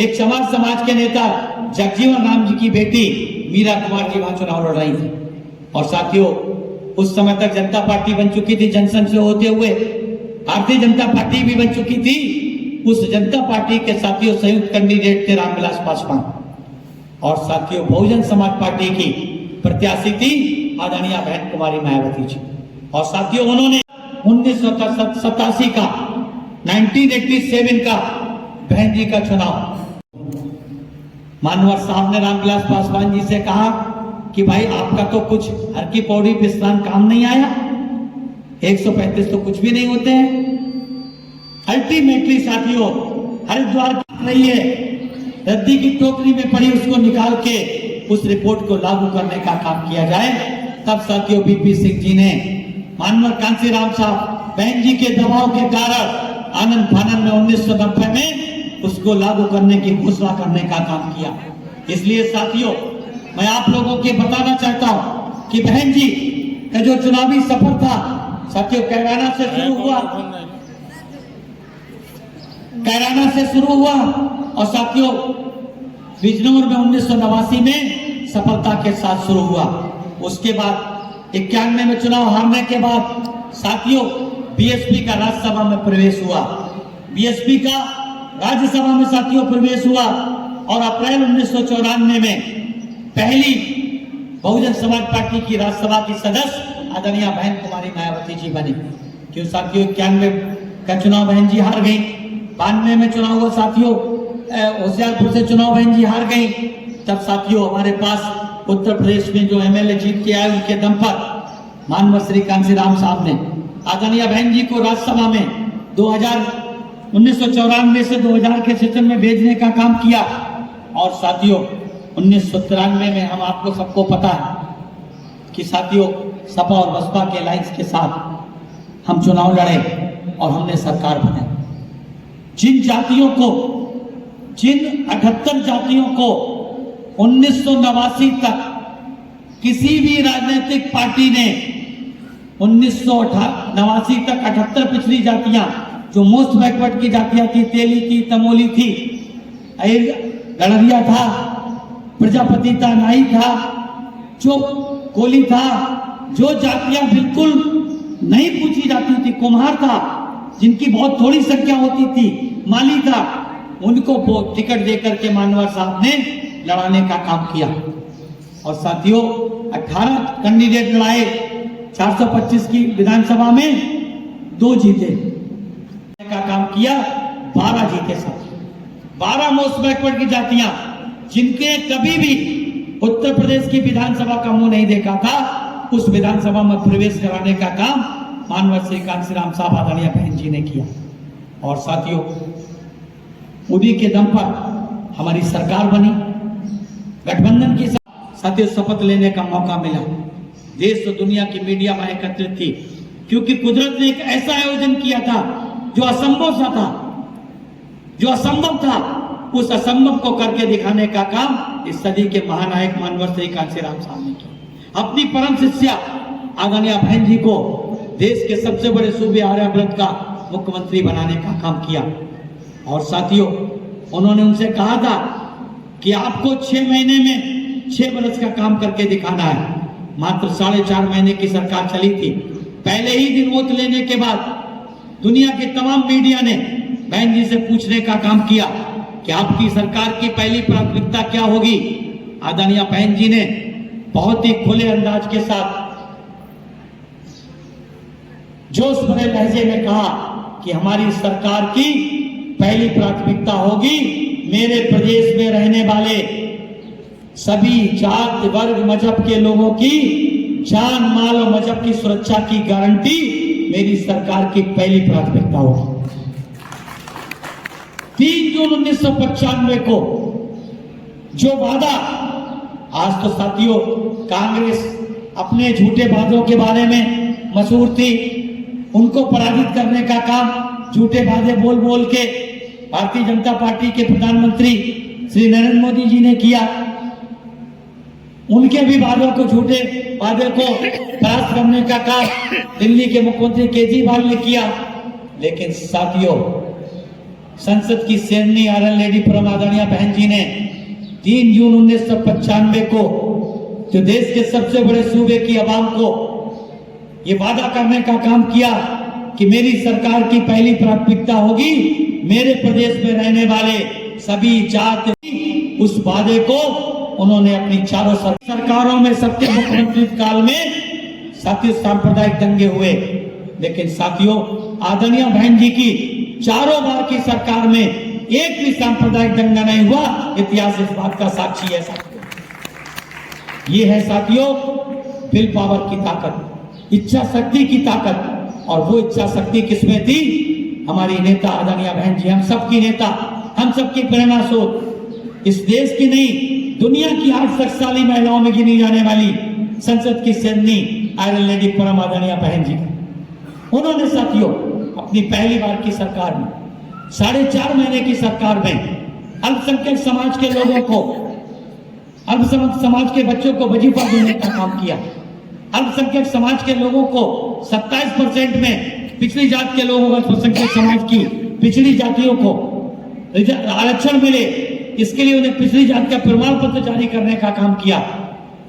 एक समाज के नेता जगजीवन राम जी की बेटी मीरा कुमार जी वहां चुनाव लड़ रही थी। और साथियों, उस समय तक जनता पार्टी बन चुकी थी, जनसंघ से होते हुए भारतीय जनता पार्टी भी बन चुकी थी। उस जनता पार्टी के साथियों संयुक्त कैंडिडेट थे रामविलास पासवान। और साथियों, बहुजन समाज पार्टी की प्रत्याशी थी आदरणीय बहन कुमारी मायावती जी। और साथियों, उन्होंने 1987 का 1987 का बहन जी का चुनाव, मानवर साहब ने रामविलास पासवान जी से कहा कि भाई आपका तो कुछ हर की पौड़ी पे स्नान काम नहीं आया, 135 तो कुछ भी नहीं होते हैं। अल्टीमेटली साथियों, हरिद्वार नहीं है, रद्दी की टोकरी में पड़ी, उसको निकाल के उस रिपोर्ट को लागू करने का काम किया जाए। तब साथियों बीपी सिंह जी ने मानवर कांसीराम साहब बहन जी के दबाव के कारण आनंद फानन में 1990 में उसको लागू करने की घोषणा करने का काम किया। इसलिए साथियों, मैं आप लोगों के बताना चाहता हूं कि बहन जी का जो चुनावी सफर था साथियों कैराना से शुरू हुआ और साथियों बिजनौर में 1989 में सफलता के साथ शुरू हुआ। उसके बाद 91 में चुनाव हारने के बाद साथियों बीएसपी का राज्यसभा में प्रवेश हुआ, बीएसपी का राज्यसभा में साथियों प्रवेश हुआ। और अप्रैल 1994 में पहली बहुजन समाज पार्टी की राज्यसभा की सदस्य आदरणीय बहन कुमारी मायावती जी बनी। क्यों साथियों, 91 का चुनाव बहन जी हार गई, 92 में चुनाव हुआ साथियों, होशियारपुर से चुनाव बहन जी हार गई। तब साथियों हमारे पास उत्तर प्रदेश में जो एमएलए जीत के आए उनके दम पर मानव श्री कांसीराम साहब ने आदरणीय बहन जी को राज्यसभा में 1994 से 2000 के सेशन में भेजने का काम किया। और साथियों 1993 में हम आपको सबको पता है कि साथियों सपा और बसपा के अलायंस के साथ हम चुनाव लड़े और हमने सरकार बनाई। जिन जातियों को, जिन 78 जातियों को 1989 तक किसी भी राजनीतिक पार्टी ने 1989 तक 78 पिछड़ी जातियां जो मोस्ट बैकवर्ड की जातियां थी, तेली थी, तमोली थी, गड़रिया था, प्रजापति था, नाई था, जो कोली था, जो जातियां बिल्कुल नहीं पूछी जाती थी, कुम्हार था, जिनकी बहुत थोड़ी संख्या होती थी, माली था, उनको टिकट देकर के मानवर साहब ने लड़ाने का काम किया। और साथियों 18 कैंडिडेट लड़ाए, 425 की विधानसभा में 2 जीते का काम किया, 12 जीते साथियों। 12 मोस्ट बैकवर्ड की जातियां जिनके कभी भी उत्तर प्रदेश की विधानसभा का मुंह नहीं देखा था, उस विधानसभा में प्रवेश कराने का काम मानव श्री कांसीराम साहब आदरणीय बहन जी ने किया। और साथियों उन्हीं के दम पर हमारी सरकार बनी, गठबंधन की साथियों शपथ लेने का मौका मिला। देश और दुनिया की मीडिया में एकत्रित थी, क्योंकि कुदरत ने एक ऐसा आयोजन किया था जो असंभव सा था, जो असंभव था, उस असंभव को करके दिखाने का काम इस सदी के महानायक मानव श्री कांसीराम साहब ने किया। अपनी परम शिष्या आदरणीय बहन जी को देश के सबसे बड़े सूबे आर्यावर्त का मुख्यमंत्री बनाने का काम किया। और साथियों उन्होंने उनसे कहा था कि आपको 6 महीने में 6 वर्ष का काम करके दिखाना है। मात्र 4.5 महीने की सरकार चली थी। पहले ही दिन वोट लेने के बाद दुनिया के तमाम मीडिया ने बहन जी से पूछने का काम किया कि आपकी सरकार की पहली प्राथमिकता क्या होगी। आदरणीय बहन जी ने बहुत ही खुले अंदाज के साथ जोश भरे लहजे में कहा कि हमारी सरकार की पहली प्राथमिकता होगी मेरे प्रदेश में रहने वाले सभी जात वर्ग मजहब के लोगों की जान माल और मजहब की सुरक्षा की गारंटी मेरी सरकार की पहली प्राथमिकता होगी। 3 जून 1995 को जो वादा, आज तो साथियों कांग्रेस अपने झूठे वादों के बारे में मशहूर थी, उनको पराजित करने का काम झूठे वादे बोल बोल के भारतीय जनता पार्टी के प्रधानमंत्री श्री नरेंद्र मोदी जी ने किया। उनके भी वादों को, झूठे वादे को परास्त करने का काम दिल्ली के मुख्यमंत्री केजरीवाल ने किया। लेकिन साथियों संसद की शेरनी आयरन लेडी परम आदरणीय बहन जी ने 3 जून 1995 को जो देश के सबसे बड़े सूबे की आवाम को ये वादा करने का काम किया कि मेरी सरकार की पहली प्राथमिकता होगी मेरे प्रदेश में रहने वाले सभी जात। उस वादे को उन्होंने अपनी चारों सरकारों में, सबके मुख्यमंत्री काल में साथियों सांप्रदायिक दंगे हुए, लेकिन साथियों आदरणीय बहन जी की चारों बार की सरकार में एक भी सांप्रदायिक दंगा नहीं हुआ। इतिहास इस बात का साक्षी है साथियों। ये है साथियों विल पावर की ताकत, इच्छा शक्ति की ताकत। और वो इच्छा शक्ति किसमें थी? हमारी नेता आदरणीय बहन जी, हम सबकी नेता, हम सबकी प्रेरणा स्रोत, इस देश की नहीं दुनिया की 8 शक्तिशाली महिलाओं में गिनी जाने वाली संसद की शेरनी आयरन लेडी परम आदरणीय बहन जी, उन्होंने साथियों अपनी पहली बार की सरकार में 4.5 महीने की सरकार में अल्पसंख्यक समाज के लोगों को, अल्पसंख्यक समाज के बच्चों को वजीफा देने का काम किया। अल्पसंख्यक समाज के लोगों को 27% में पिछड़ी जात के लोगों को, अल्पसंख्यक समाज की पिछड़ी जातियों को आरक्षण मिले, इसके लिए उन्हें पिछड़ी जात का प्रमाण पत्र जारी करने का काम किया।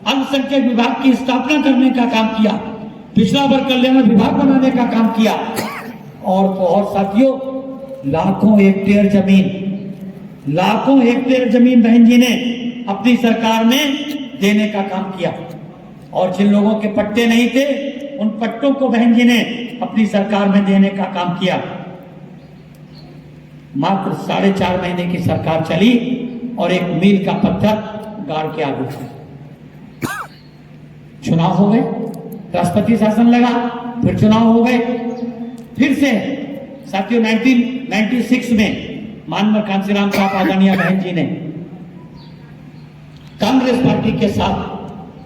अल्पसंख्यक विभाग की स्थापना करने का काम किया, पिछड़ा वर्ग कल्याण विभाग बनाने का काम किया। और साथियों लाखों हेक्टेयर जमीन बहन जी ने अपनी सरकार में देने का काम किया। और जिन लोगों के पट्टे नहीं थे उन पट्टों को बहन जी ने अपनी सरकार में देने का काम किया। मात्र 4.5 महीने की सरकार चली और एक मील का पत्थर गाड़ के आगे चली। चुनाव हो गए, राष्ट्रपति शासन लगा, फिर चुनाव हो गए, फिर से साथियों 1996 में माननीय कांसीराम साहब आदरणीय बहन जी ने कांग्रेस पार्टी के साथ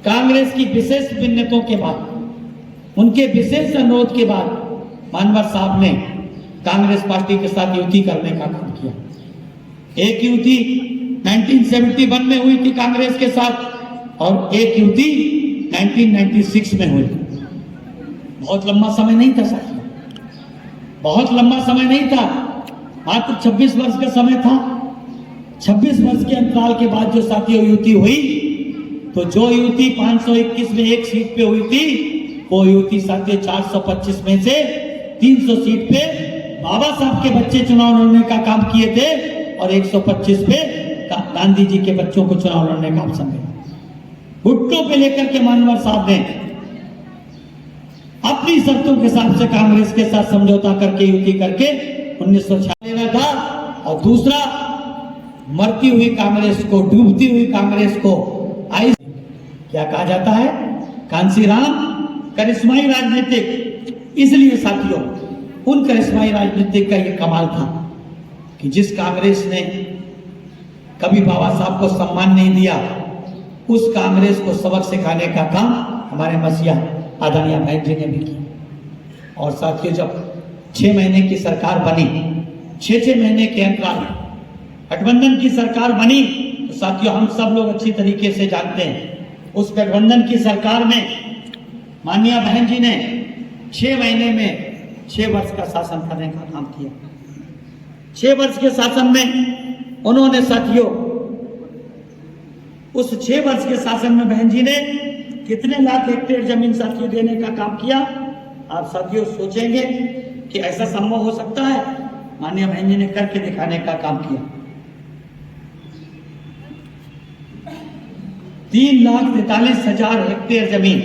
कांग्रेस की विशेष भिन्नताओं के बाद, उनके विशेष अनुरोध के बाद मानवर साहब ने कांग्रेस पार्टी के साथ युति करने का काम किया। एक युति 1971 में हुई थी कांग्रेस के साथ और एक युति 1996 में हुई। बहुत लंबा समय नहीं था साथियों, बहुत लंबा समय नहीं था, मात्र 26 वर्ष का समय था। 26 वर्ष के अंतराल के बाद जो साथियों युति हुई, तो जो युति 521 में एक सीट पे हुई थी, वो युति साथियों 425 में से 300 सीट पे बाबा साहब के बच्चे चुनाव लड़ने का काम किए थे और 125 पे गांधी जी के बच्चों को चुनाव लड़ने का अवसर मिला। घुट्टों पे लेकर के मानवर साहब ने अपनी शर्तों के हिसाब से कांग्रेस के साथ समझौता करके युति करके 1946 लेना था। और दूसरा, मरती हुई कांग्रेस को, डूबती हुई कांग्रेस को आई क्या कहा जाता है, कांसीराम करिश्माई राजनीतिक। इसलिए साथियों उन करिश्माई राजनीतिक का ये कमाल था कि जिस कांग्रेस ने कभी बाबा साहब को सम्मान नहीं दिया, उस कांग्रेस को सबक सिखाने का काम हमारे मसीहा आदरणीय बहन जी ने भी किया। और साथियों जब 6 महीने की सरकार बनी, 6 महीने के अंतराल गठबंधन की सरकार बनी, तो साथियों हम सब लोग अच्छी तरीके से जानते हैं उस गठबंधन की सरकार में माननीय बहन जी ने 6 महीने में 6 वर्ष का शासन करने का काम किया। 6 वर्ष के शासन में उन्होंने साथियों, उस 6 वर्ष के शासन में बहन जी ने कितने लाख हेक्टेयर जमीन साथियों देने का काम किया। आप साथियों सोचेंगे कि ऐसा संभव हो सकता है, माननीय बहन जी ने करके दिखाने का काम किया। 3,43,000 हेक्टेयर जमीन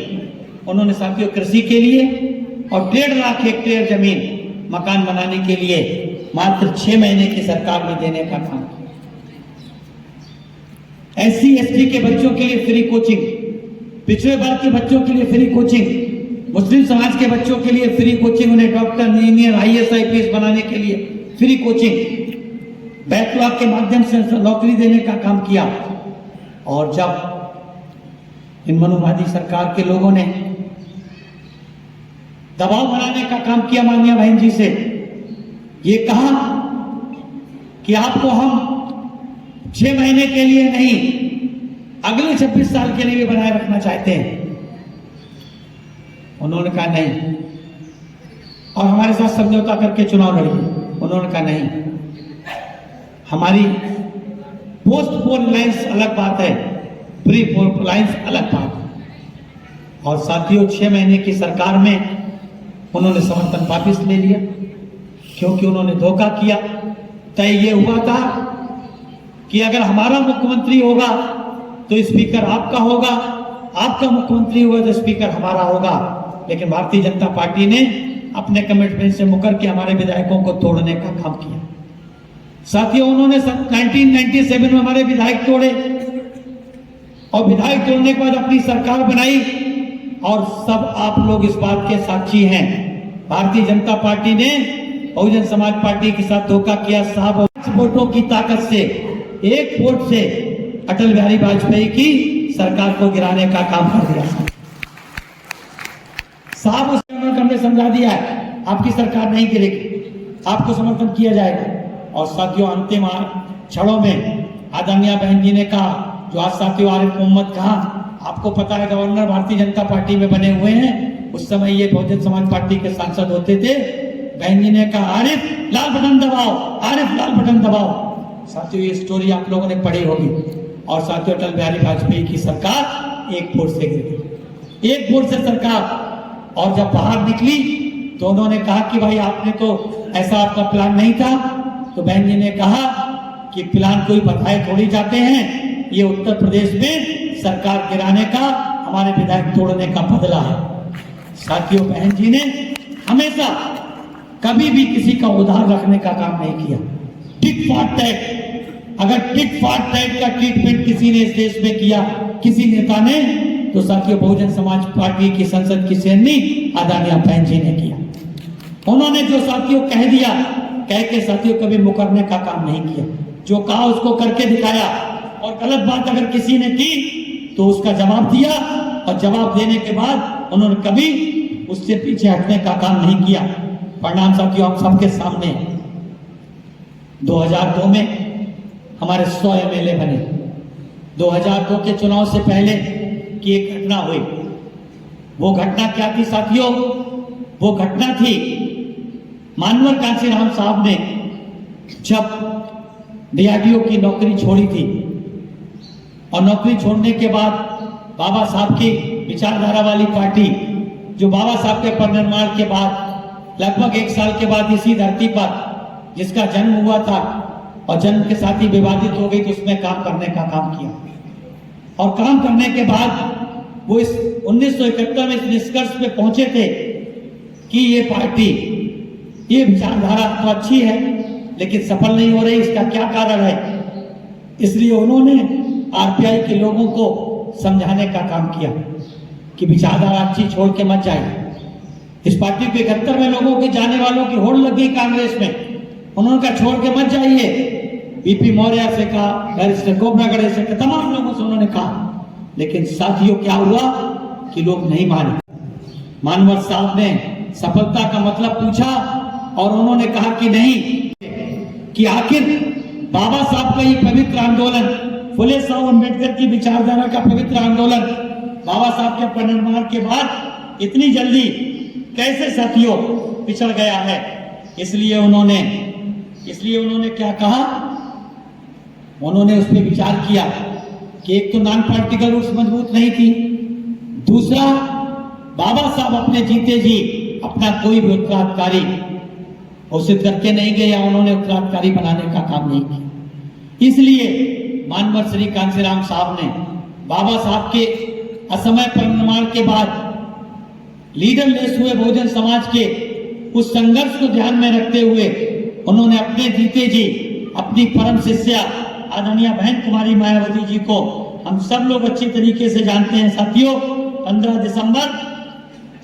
उन्होंने साथियों कृषि के लिए और 1.5 लाख हेक्टेयर जमीन मकान बनाने के लिए मात्र 6 महीने की सरकार में देने का काम किया। SC ST के बच्चों के लिए फ्री कोचिंग, पिछड़े वर्ग के बच्चों के लिए फ्री कोचिंग, मुस्लिम समाज के बच्चों के लिए फ्री कोचिंग, उन्हें डॉक्टर, इंजीनियर, IAS IPS बनाने के लिए फ्री कोचिंग, बैकलॉग के माध्यम से नौकरी देने का काम किया। और जब इन मनुवादी सरकार के लोगों ने दबाव बनाने का काम किया माननीय बहन जी से, ये कहा कि आपको हम 6 महीने के लिए नहीं, अगले 26 साल के लिए भी बनाए रखना चाहते हैं। उन्होंने कहा नहीं, और हमारे साथ समझौता करके चुनाव लड़िए। उन्होंने कहा नहीं, हमारी पोस्ट पोल लाइन्स अलग बात है, प्री पोल लाइन्स अलग बात है। और साथियों 6 महीने की सरकार में उन्होंने समर्थन वापिस ले लिया, क्योंकि उन्होंने धोखा किया। तय ये हुआ था कि अगर हमारा मुख्यमंत्री होगा तो स्पीकर आपका होगा, आपका मुख्यमंत्री होगा तो स्पीकर हमारा होगा। लेकिन भारतीय जनता पार्टी ने अपने कमिटमेंट से मुकर के हमारे विधायकों को तोड़ने का काम किया। साथियों उन्होंने 1997 में हमारे विधायक तोड़े और विधायक तोड़ने के बाद अपनी सरकार बनाई। और सब आप लोग इस बात के साक्षी हैं, भारतीय जनता पार्टी ने बहुजन समाज पार्टी के साथ धोखा किया। साहब वोटों की ताकत से, 1 वोट से अटल बिहारी वाजपेयी की सरकार को गिराने का काम कर दिया। साहब उस हमने समझा दिया है, आपकी सरकार नहीं गिरेगी, आपको समर्थन किया जाएगा। और साथियों अंतिम क्षणों में आदरणीय बहन जी ने कहा, जो आज साथियों आरिफ मोहम्मद कहा, आपको पता है गवर्नर भारतीय जनता पार्टी में बने हुए हैं, उस समय ये बहुजन समाज पार्टी के सांसद होते थे। बहन जी ने कहा आरिफ लाल बटन दबाओ, आरिफ लाल बटन दबाओ। साथियों ये स्टोरी आप लोगों ने पढ़ी होगी। और साथियों अटल बिहारी वाजपेयी की सरकार 1 वोट से गिर गई, 1 वोट से सरकार। और जब बाहर निकली तो उन्होंने कहा कि भाई आपने तो ऐसा, आपका प्लान नहीं था। तो बहन जी ने कहा कि प्लान कोई बताए थोड़ी जाते हैं, ये उत्तर प्रदेश में सरकार गिराने का, हमारे विधायक तोड़ने का बदला है। साथियों, बहन जी ने हमेशा कभी भी किसी का उधार रखने का काम नहीं किया। टिट फॉर टैट, अगर टिट फॉर टैट का ट्रीटमेंट किसी ने इस देश में किया, किसी नेता ने, तो साथियों बहुजन समाज पार्टी की संसद की सैनी आदरणीय बहन जी ने किया। उन्होंने जो साथियों कह दिया, कह के साथियों कभी मुकरने का काम नहीं किया। जो कहा उसको करके दिखाया, और गलत बात अगर किसी ने की तो उसका जवाब दिया, और जवाब देने के बाद उन्होंने कभी उससे पीछे हटने का काम नहीं किया। परिणाम साथियों हम सबके सामने 2002 में हमारे 100 एमएलए बने। 2002 के चुनाव से पहले की एक घटना हुई। वो घटना क्या थी साथियों? वो घटना थी मानवर कांशीराम साहब ने जब डीआरडीओ की नौकरी छोड़ी थी, और नौकरी छोड़ने के बाद बाबा साहब की विचारधारा वाली पार्टी, जो बाबा साहब के परिनिर्वाण के बाद लगभग 1 साल के बाद इसी धरती पर जिसका जन्म हुआ था और जन्म के साथ ही विवादित हो गई, तो उसमें काम करने का काम किया। और काम करने के बाद वो इस 1971 में इस निष्कर्ष पे पहुंचे थे कि ये पार्टी, ये विचारधारा तो अच्छी है लेकिन सफल नहीं हो रही, इसका क्या कारण है। इसलिए उन्होंने आरपीआई के लोगों को समझाने का काम किया कि विचारधारा अच्छी छोड़ के मत जाए। इस पार्टी को 71 में लोगों के जाने वालों की होड़ लग गई कांग्रेस में, उन्होंने कहा छोड़ के मत जाइए। बीपी मौर्य से कहा, बैरिस्टर कोबरागढ़े से कहा, तमाम लोगों से उन्होंने कहा, लेकिन साथियों क्या हुआ कि लोग नहीं माने। मानवर साहब ने सफलता का मतलब पूछा और उन्होंने कहा कि नहीं, कि आखिर बाबा साहब का ये पवित्र आंदोलन, फुले साहब अम्बेडकर की विचारधारा का पवित्र आंदोलन बाबा साहब के परिनिर्वाण के बाद इतनी जल्दी कैसे साथियों पिछड़ गया है। इसलिए उन्होंने क्या कहा, उन्होंने उस पर विचार किया कि एक तो नॉन पॉलिटिकल रूट्स मजबूत नहीं थी, दूसरा बाबा साहब अपने जीते जी अपना कोई भी उत्तराधिकारी घोषित करके नहीं गए, या उन्होंने उत्तराधिकारी बनाने का काम नहीं किया। इसलिए मानवर श्री कांशीराम साहब ने बाबा साहब के असमय परिनिर्वाण के बाद लीडरलेस हुए बहुजन समाज के उस संघर्ष को ध्यान में रखते हुए उन्होंने अपने जीते जी अपनी परम शिष्या आदरणीय बहन कुमारी मायावती जी को, हम सब लोग अच्छी तरीके से जानते हैं साथियों, 15 दिसंबर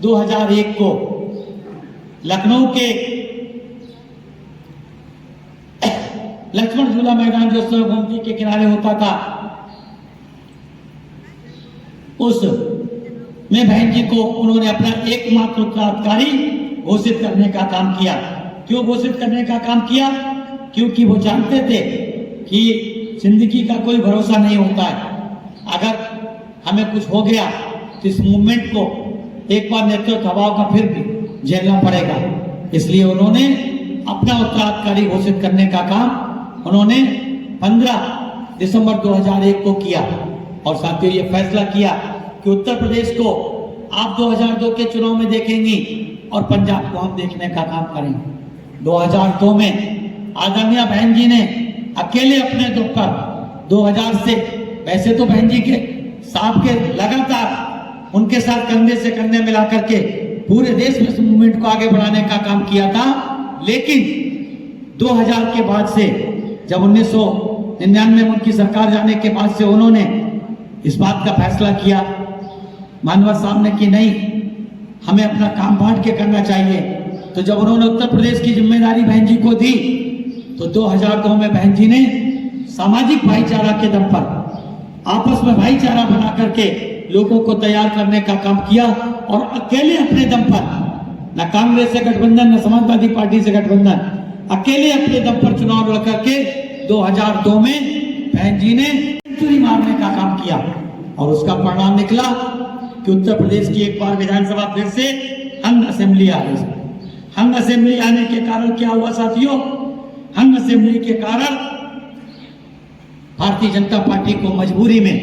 2001 को लखनऊ के लक्ष्मण झूला मैदान जो गोमती के किनारे होता था, उस में बहन जी को उन्होंने अपना एकमात्र उत्तराधिकारी घोषित करने का काम किया। क्यों घोषित करने का काम किया? क्योंकि वो जानते थे कि जिंदगी का कोई भरोसा नहीं होता है। अगर हमें कुछ हो गया तो इस मूवमेंट को एक बार नेतृत्व दबाव का फिर भी झेलना पड़ेगा। इसलिए उन्होंने अपना उत्तराधिकारी घोषित करने का काम उन्होंने 15 दिसंबर 2001 को किया। और साथियों ये फैसला किया कि उत्तर प्रदेश को आप 2002 के चुनाव में देखेंगी और पंजाब को हम देखने का काम करेंगे। 2002 में आदरणीय बहन जी ने अकेले अपने दम पर 2000 से, वैसे तो बहन जी के साहब के लगातार उनके साथ कंधे से कंधे मिला करके पूरे देश में इस मूवमेंट को आगे बढ़ाने का काम किया था, लेकिन 2000 के बाद से, जब 1999 में उनकी सरकार जाने के बाद से उन्होंने इस बात का फैसला किया मानवर साहब ने कि नहीं, हमें अपना काम बांट के करना चाहिए। तो जब उन्होंने उत्तर प्रदेश की जिम्मेदारी बहन जी को दी, तो 2002 में बहन जी ने सामाजिक भाईचारा के दम पर आपस में भाईचारा बना करके लोगों को तैयार करने का काम किया, और अकेले अपने दम पर, न कांग्रेस से गठबंधन, न समाजवादी पार्टी से गठबंधन, अकेले अपने दम पर चुनाव लड़ करके 2002 में बहन जी ने सेंचुरी मारने का काम किया। और उसका परिणाम निकला कि उत्तर प्रदेश की एक बार विधानसभा फिर से हंग असेंबली आ गई। हंग असेंबली आने के कारण क्या हुआ साथियों? हंग असेंबली के कारण भारतीय जनता पार्टी को मजबूरी में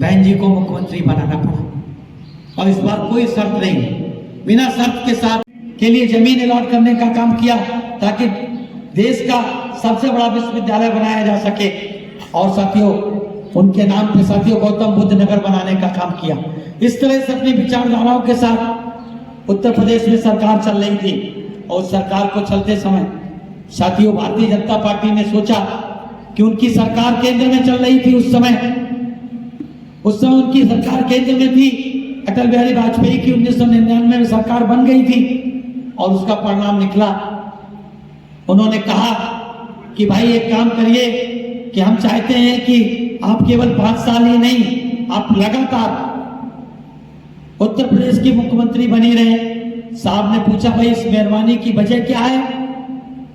बहन जी को मुख्यमंत्री बनाना पड़ा। और इस बार कोई शर्त नहीं, बिना शर्त के साथ के लिए जमीन अलॉट करने का काम किया ताकि देश का सबसे बड़ा विश्वविद्यालय बनाया जा सके। और साथियों उनके नाम पे साथियों गौतम बुद्ध नगर बनाने का काम किया। इस तरह से अपनी विचारधाराओं के साथ उत्तर प्रदेश में सरकार चल रही थी और सरकार को चलते समय साथियों भारतीय जनता पार्टी ने सोचा कि उनकी सरकार केंद्र में चल रही थी। उस समय उनकी सरकार केंद्र में थी। अटल बिहारी वाजपेयी की 1999 में सरकार बन गई थी और उसका परिणाम निकला। उन्होंने कहा कि भाई एक काम करिए कि हम चाहते हैं कि आप केवल 5 साल ही नहीं, आप लगातार उत्तर प्रदेश की मुख्यमंत्री बनी रहे। साहब ने पूछा भाई इस मेहरबानी की वजह क्या है?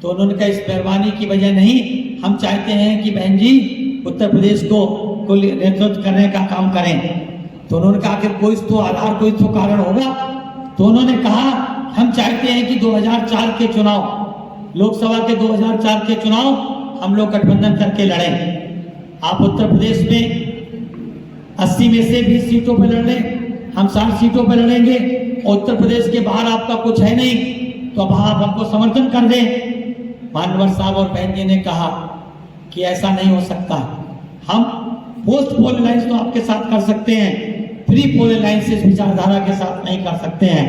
तो उन्होंने कहा इस मेहरबानी की वजह नहीं, हम चाहते हैं कि बहन जी उत्तर प्रदेश को नेतृत्व करने का काम करें। तो उन्होंने कहा कि कोई तो आधार, कोई तो कारण होगा। तो उन्होंने कहा हम चाहते हैं कि 2004 के चुनाव, लोकसभा के 2004 के चुनाव हम लोग गठबंधन करके लड़ें। आप उत्तर प्रदेश में 80 में से 20 सीटों पर लड़ लें, हम 60 सीटों पर लड़ेंगे। उत्तर प्रदेश के बाहर आपका कुछ है नहीं, तो अब आप हमको समर्थन कर दें। मानवर साहब और बहन जी ने कहा कि ऐसा नहीं हो सकता, हम पोस्ट पोल अलायंस तो आपके साथ कर सकते हैं, प्री पोल अलायंस इस विचारधारा के साथ नहीं कर सकते हैं।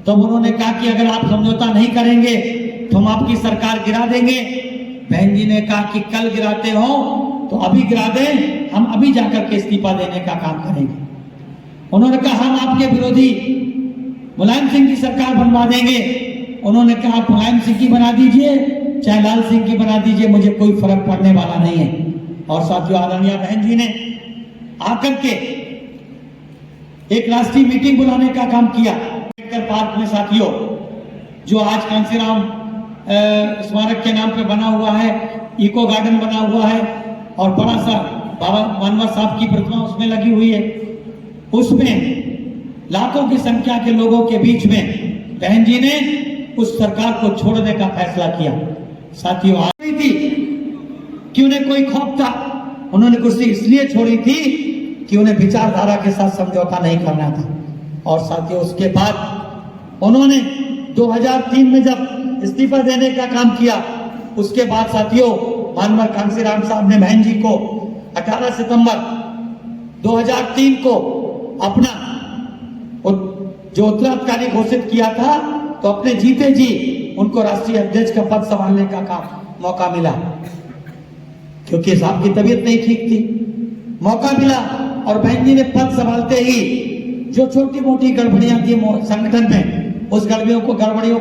तो उन्होंने कहा कि अगर आप समझौता नहीं करेंगे तो हम आपकी सरकार गिरा देंगे। बहन जी ने कहा कि कल गिराते हो तो अभी गिरा दें, हम अभी जाकर के इस्तीफा देने का काम करेंगे। उन्होंने कहा हम आपके विरोधी मुलायम सिंह की सरकार बनवा देंगे। उन्होंने कहा आप मुलायम सिंह की बना दीजिए चाहे लाल सिंह की बना दीजिए, मुझे कोई फर्क पड़ने वाला नहीं है। और साथियों आदरणीय बहन जी ने आकर के एक राष्ट्रीय मीटिंग बुलाने का काम किया अम्बेडकर पार्क में। साथियों जो आज कांसीराम स्मारक के नाम पे बना हुआ है, इको गार्डन बना हुआ है और बड़ा सा बाबा मानवर साहब की प्रतिमा उसमें लगी हुई है। उसमें लाखों की संख्या के लोगों के बीच में बहन जी ने उस सरकार को छोड़ने का फैसला किया। साथियों आ रही थी कि उन्हें कोई खौफ था, उन्होंने कुर्सी इसलिए छोड़ी थी कि उन्हें विचारधारा के साथ समझौता नहीं करना था। और साथियों उसके बाद उन्होंने 2003 में जब इस्तीफा देने का काम किया, उसके बाद साथियों मानवर कांसीराम साहब ने बहन जी को 18 सितंबर 2003 को अपना जो उत्तराधिकारी घोषित किया था, तो अपने जीते जी उनको राष्ट्रीय अध्यक्ष का पद संभालने का काम मौका मिला, क्योंकि साहब की तबीयत नहीं ठीक थी। मौका मिला और बहन जी ने पद संभालते ही जो छोटी मोटी गड़बड़ियां थी संगठन में, उस गड़बड़ियों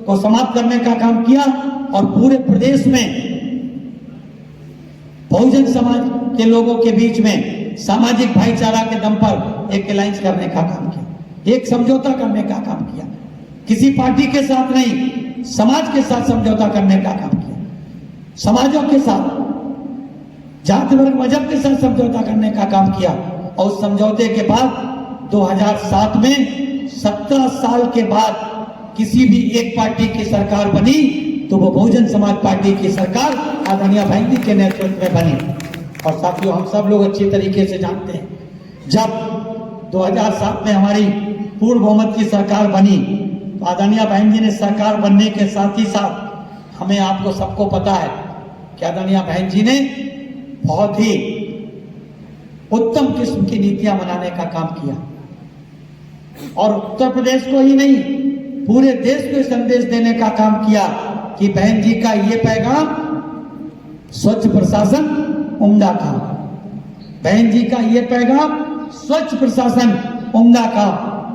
को समाप्त करने का काम किया और पूरे प्रदेश में बहुजन समाज के लोगों के बीच में सामाजिक भाईचारा के दम पर एक अलायंस करने का काम किया, एक समझौता करने का काम किया। किसी पार्टी के साथ नहीं, समाज के साथ समझौता करने का काम किया। समाजों के साथ, जाति वर्ग मजहब के साथ समझौता करने का काम किया। और उस समझौते के बाद 2007 में 17 साल के बाद किसी भी एक पार्टी की सरकार बनी तो वो बहुजन समाज पार्टी की सरकार आदरणीय बहन जी के नेतृत्व में बनी। और साथियों हम सब लोग अच्छी तरीके से जानते हैं, जब 2007 में हमारी पूर्ण बहुमत की सरकार बनी तो आदरणीय बहन जी ने सरकार बनने के साथ ही साथ हमें आपको सबको पता है कि आदरणीय बहन जी ने बहुत ही उत्तम किस्म की नीतियां बनाने का काम किया। और उत्तर प्रदेश को ही नहीं, पूरे देश को संदेश देने का काम किया कि बहन जी का ये पैगाम स्वच्छ प्रशासन उम्दा का, बहन जी का ये पैगाम स्वच्छ प्रशासन उम्दा का,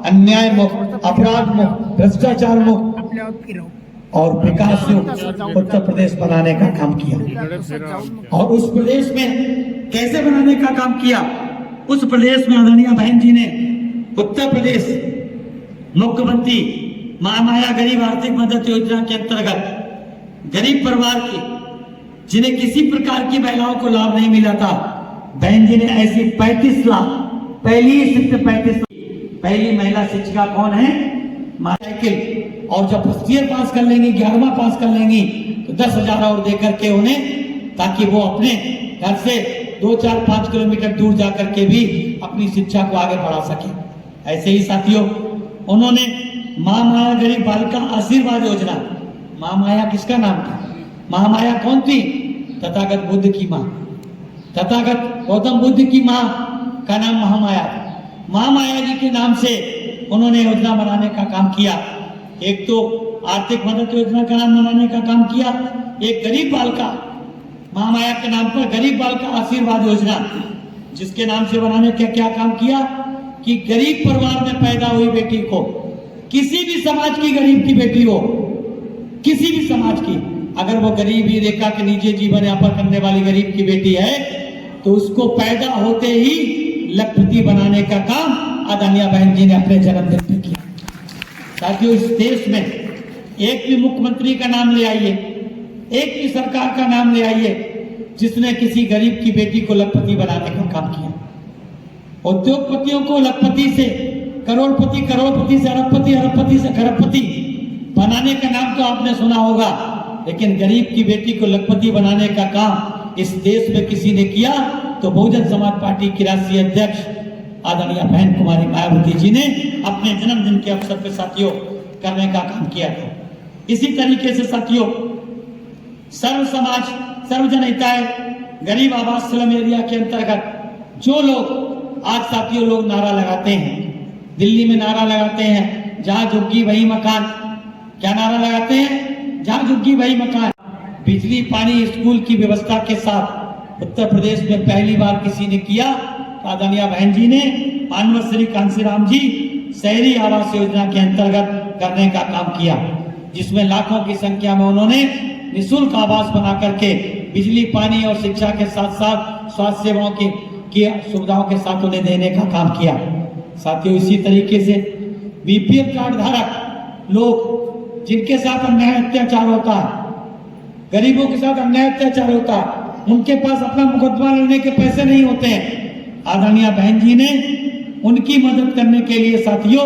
अन्याय मुक्त, अपराध मुक्त, भ्रष्टाचार मुक्त और विकास युक्त उत्तर प्रदेश बनाने का काम किया। और उस प्रदेश में कैसे बनाने का काम किया? उस प्रदेश में आदरणीय बहन जी ने उत्तर प्रदेश मुख्यमंत्री महामाया गरीब आर्थिक मदद योजना के अंतर्गत गरीब परिवार की जिन्हें किसी प्रकार की महिलाओं को लाभ नहीं मिला था, बहन जी ने ऐसी 35 लाख, पहली महिला शिक्षिका कौन है? साइकिल। और जब फर्स्ट ईयर पास कर लेंगी, 11वां पास कर लेंगी तो 10,000 और देकर के उन्हें, ताकि वो अपने घर से 2, 4, 5 किलोमीटर दूर जाकर के भी अपनी शिक्षा को आगे बढ़ा सके। ऐसे ही साथियों उन्होंने महामाया गरीब बालिका आशीर्वाद योजना, महामाया किसका नाम था? महामाया कौन थी? तथागत बुद्ध की माँ, तथागत गौतम बुद्ध की माँ का नाम महामाया। महामाया जी के नाम से उन्होंने योजना बनाने का काम किया। एक तो आर्थिक मदद योजना का नाम बनाने का काम किया, एक गरीब बालिका महामाया के नाम पर गरीब बालिका आशीर्वाद योजना, जिसके नाम से बनाने का क्या काम किया कि गरीब परिवार में पैदा हुई बेटी को, किसी भी समाज की गरीब की बेटी हो, किसी भी समाज की, अगर वो गरीबी रेखा के नीचे जीवन यापन करने वाली गरीब की बेटी है तो उसको पैदा होते ही लखपति बनाने का काम आदरणीय बहन जी ने अपने जन्मदिन पे किया। साथियों, इस देश में एक भी मुख्यमंत्री का नाम ले आइए, एक भी सरकार का नाम ले आइए जिसने किसी गरीब की बेटी को लखपति बनाने का काम किया। उद्योगपतियों को लखपति से करोड़पति, करोड़पति से अरबपति, अरबपति से खरबपति बनाने का नाम तो आपने सुना होगा, लेकिन गरीब की बेटी को लखपति बनाने का काम इस देश में किसी ने किया तो बहुजन समाज पार्टी की राष्ट्रीय अध्यक्ष आदरणीय बहन कुमारी मायावती जी ने अपने जन्मदिन के अवसर पर साथियों करने का काम किया था। इसी तरीके से साथियों, सर्व समाज सर्वजन हिताय गरीब आवास स्लम एरिया के अंतर्गत जो लोग आज साथियों लोग नारा लगाते हैं, दिल्ली में नारा लगाते हैं जहां झुग्गी वही मकान, क्या नारा लगाते हैं? जहां झुग्गी वही मकान। बिजली पानी स्कूल की व्यवस्था के साथ उत्तर प्रदेश में पहली बार किसी ने किया, आदरणीय बहन जी ने मानव श्री कांसीराम जी शहरी आवास योजना के अंतर्गत करने का काम किया, जिसमें लाखों की संख्या में उन्होंने निःशुल्क आवास बना करके बिजली पानी और शिक्षा के साथ साथ स्वास्थ्य सेवाओं की सुविधाओं के साथ उन्हें देने का काम किया। साथियों, इसी तरीके से बीपीएल कार्ड धारक लोग जिनके साथ अन्याय अत्याचार होता है, गरीबों के साथ अन्याय अत्याचार होता है, उनके पास अपना मुकदमा लड़ने के पैसे नहीं होते हैं, आदरणीय बहन जी ने उनकी मदद करने के लिए साथियों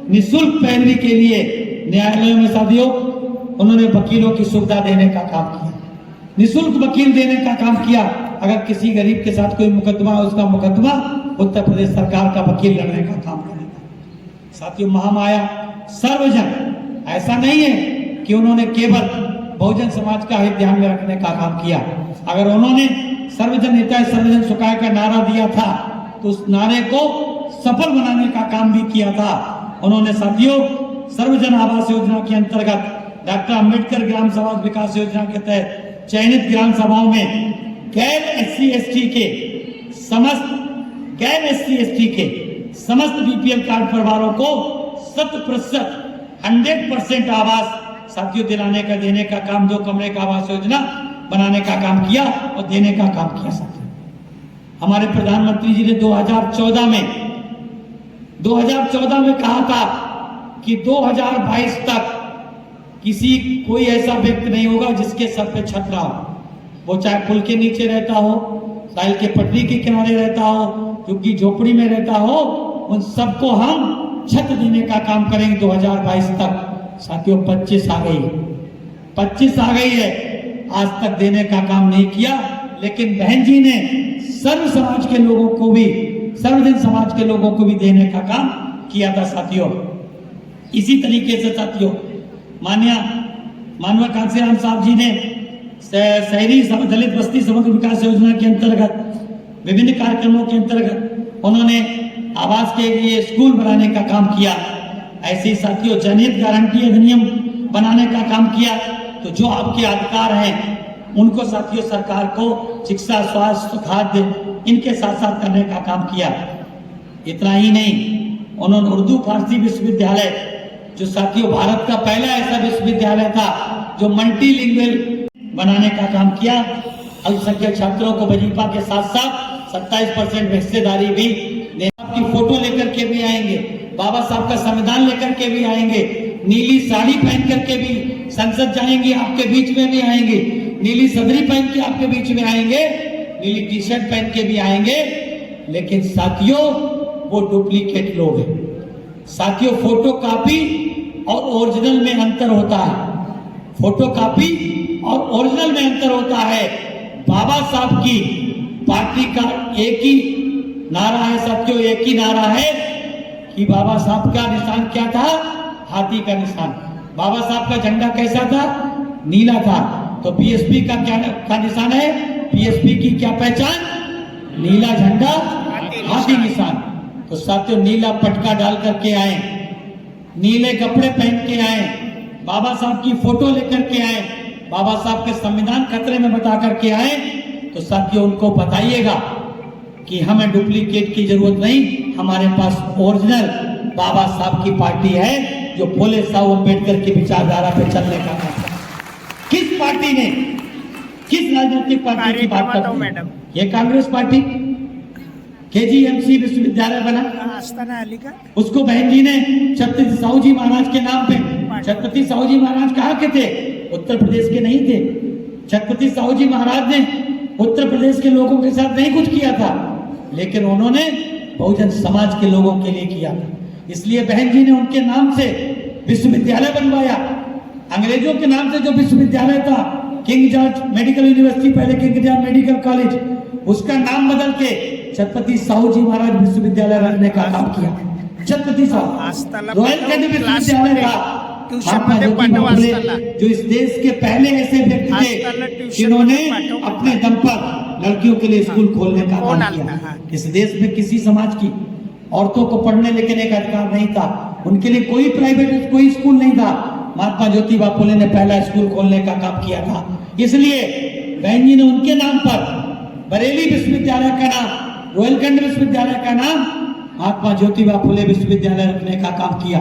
निःशुल्क पैरवी के लिए न्यायालयों में साथियों उन्होंने वकीलों की सुविधा देने का काम किया, निःशुल्क वकील देने का काम किया। अगर किसी गरीब के साथ कोई मुकदमा है, उसका मुकदमा उत्तर प्रदेश सरकार का वकील लड़ने का काम करेगा। साथियों, महामाया सर्वजन ऐसा नहीं है कि उन्होंने केवल बहुजन समाज का हित ध्यान में रखने का काम किया। अगर उन्होंने सर्वजन हिताय सर्वजन सुखाय का नारा दिया था तो उस नारे को सफल बनाने का काम भी किया था। उन्होंने साथियों सर्वजन आवास योजना के अंतर्गत डॉक्टर अंबेडकर ग्राम सभा विकास योजना के तहत चयनित ग्राम सभाओं में गैर एससी एसटी के समस्त बीपीएल कार्ड परिवारों को 100% आवास साथियों दिलाने का देने का काम, 2 कमरे का आवास योजना बनाने का काम किया और देने का काम किया। साथियों, हमारे प्रधानमंत्री जी ने 2014 में कहा था कि 2022 तक कोई ऐसा व्यक्ति नहीं होगा जिसके सर पे छत ना हो, वो चाहे पुल के नीचे रहता हो, साहिल के पटरी के किनारे रहता हो, क्योंकि झोपड़ी में रहता हो, उन सबको हम छत देने का काम करेंगे 2022 तक। साथियों, 25 आ गई है, आज तक देने का काम नहीं किया, लेकिन बहन जी ने सर्व समाज के लोगों को भी, सर्वजन समाज के लोगों को भी देने का काम किया था। साथियों, इसी तरीके से साथियों मानव कांसीराम साहब जी ने शहरी दलित बस्ती समग्र विकास योजना के अंतर्गत विभिन्न कार्यक्रमों के अंतर्गत उन्होंने आवास के लिए स्कूल बनाने का काम किया। ऐसे ही साथियों जनहित गारंटी अधिनियम बनाने का काम किया। तो जो आपके अधिकार हैं उनको साथियों सरकार को शिक्षा, स्वास्थ्य, खाद्य इनके साथ साथ करने का काम किया। इतना ही नहीं, उन्होंने उर्दू फारसी विश्वविद्यालय जो साथियों भारत का पहला ऐसा विश्वविद्यालय था जो मल्टीलिंगुअल बनाने का काम किया। अल्पसंख्यक छात्रों को वजीफा के साथ साथ 27% हिस्सेदारी भी आपकी फोटो लेकर के भी आएंगे, बाबा साहब का संविधान लेकर के भी आएंगे, नीली साड़ी पहन करके भी संसद जाएंगे, आपके बीच में भी आएंगे, नीली सदरी पहन के आपके बीच में आएंगे, नीली टी शर्ट पहन के भी आएंगे। लेकिन साथियों वो डुप्लीकेट लोग हैं। साथियों, फोटो कॉपी और ओरिजिनल में अंतर होता है, फोटो कॉपी और ओरिजिनल में अंतर होता है। बाबा साहब की पार्टी का एक ही नारा है साथियों, एक ही नारा है कि बाबा साहब का निशान क्या था? हाथी का निशान। बाबा साहब का झंडा कैसा था? नीला था। तो बीएसपी का क्या निशान है? बीएसपी की क्या पहचान? नीला झंडा, हाथी निशान। तो साथियों नीला पटका डाल करके आए नीले कपड़े पहन के आए, बाबा साहब की फोटो लेकर के आए, बाबा साहब के संविधान खतरे में बता करके आए, तो साथियों उनको बताइएगा कि हमें डुप्लीकेट की जरूरत नहीं, हमारे पास ओरिजिनल बाबा साहब की पार्टी है जो फूले साहब अम्बेडकर की विचारधारा पे चलने का काम है। किस पार्टी ने, किस राजनीतिक पार्टी की बात करते हैं? ये कांग्रेस पार्टी। KGMC विश्वविद्यालय बना, उसको बहन जी ने छत्रपति साहू जी महाराज के नाम पे, छत्रपति साहू जी महाराज कहाँ के थे? उत्तर प्रदेश के नहीं थे। छत्रपति साहू जी महाराज ने उत्तर प्रदेश के लोगों के साथ नहीं कुछ किया था, लेकिन उन्होंने बहुजन समाज के लोगों के लिए किया था। इसलिए बहन जी ने उनके नाम से विश्वविद्यालय बनवाया। अंग्रेजों के नाम से जो विश्वविद्यालय था, किंग जॉर्ज मेडिकल यूनिवर्सिटी, पहले किंग जॉर्ज मेडिकल कॉलेज, उसका नाम बदल के छत्रपति साहू जी महाराज विश्वविद्यालय रखने का काम किया। छत्रपति साहू रोहिलखंड विश्वविद्यालय था। महात्मा ज्योतिबा फुले जो इस देश के पहले ऐसे व्यक्ति थे जिन्होंने अपने दम पर लड़कियों के लिए स्कूल खोलने का काम किया। इस देश में किसी समाज की औरतों को पढ़ने लिखने का अधिकार नहीं था, उनके लिए कोई प्राइवेट कोई स्कूल नहीं था। महात्मा ज्योतिबा फुले ने पहला स्कूल खोलने का काम किया था। इसलिए बहन जी ने उनके नाम पर बरेली विश्वविद्यालय का नाम, रोहिलखंड विश्वविद्यालय का नाम महात्मा ज्योतिबा फुले विश्वविद्यालय रखने का काम किया।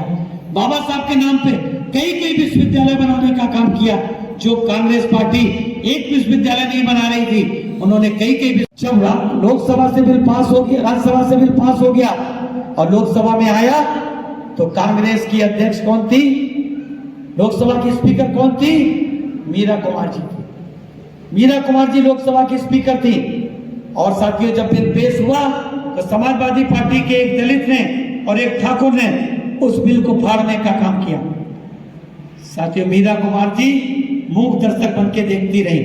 बाबा साहब के नाम पे कई कई विश्वविद्यालय बनाने का काम किया। जो कांग्रेस पार्टी एक विश्वविद्यालय नहीं बना रही थी, उन्होंने कई कई, जब लोकसभा से बिल पास हो गया, राज्यसभा से बिल पास हो गया और लोकसभा में आया, तो कांग्रेस की अध्यक्ष कौन थी? लोकसभा की स्पीकर कौन थी? मीरा कुमार जी थी। मीरा कुमार जी लोकसभा की स्पीकर थी। और साथियों जब बिल पेश हुआ तो समाजवादी पार्टी के एक दलित ने और एक ठाकुर ने उस बिल को फाड़ने का काम किया। साथियों मीरा कुमार जी मूक दर्शक बन के देखती रही।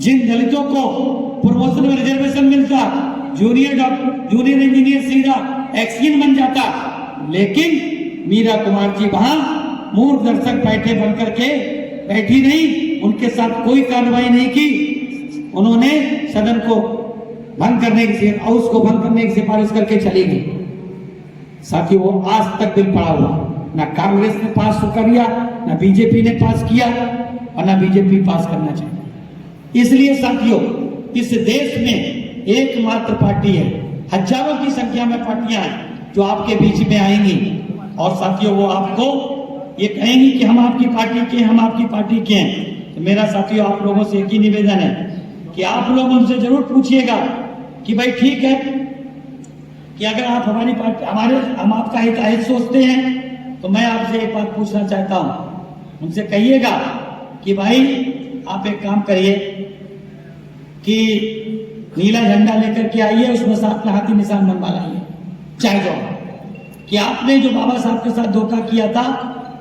जिन दलितों को प्रमोशन में रिजर्वेशन मिलता, जूनियर इंजीनियर सीधा एक्सीन बन जाता, लेकिन मीरा कुमार जी वहां मूक दर्शक बैठे बन करके बैठी नहीं, उनके साथ कोई कार्रवाई नहीं की। उन्होंने सदन को भंग करने की, हाउस को भंग करने की सिफारिश करके चली गई। साथियों वो आज तक बिल पड़ा हुआ, ना कांग्रेस ने पास किया, ना बीजेपी ने पास किया और ना बीजेपी पास करना चाहिए। इसलिए साथियों इस देश में एकमात्र पार्टी है, हजारों की संख्या में पार्टियां हैं जो आपके बीच में आएंगी और साथियों वो आपको ये कहेंगी कि हम आपकी पार्टी के, हम आपकी पार्टी के हैं। तो मेरा साथियों आप लोगों से एक ही निवेदन है कि आप लोग उनसे जरूर पूछिएगा कि भाई ठीक है कि अगर आप हमारी पार्टी, हम आपका हित सोचते हैं, तो मैं आपसे एक बात पूछना चाहता हूं, उनसे कहिएगा कि भाई आप एक काम करिए कि नीला झंडा लेकर के आइए, उसमें साथ में हाथी निशान बनवा लाइए, चाहे जो कि आपने जो बाबा साहब के साथ धोखा किया था,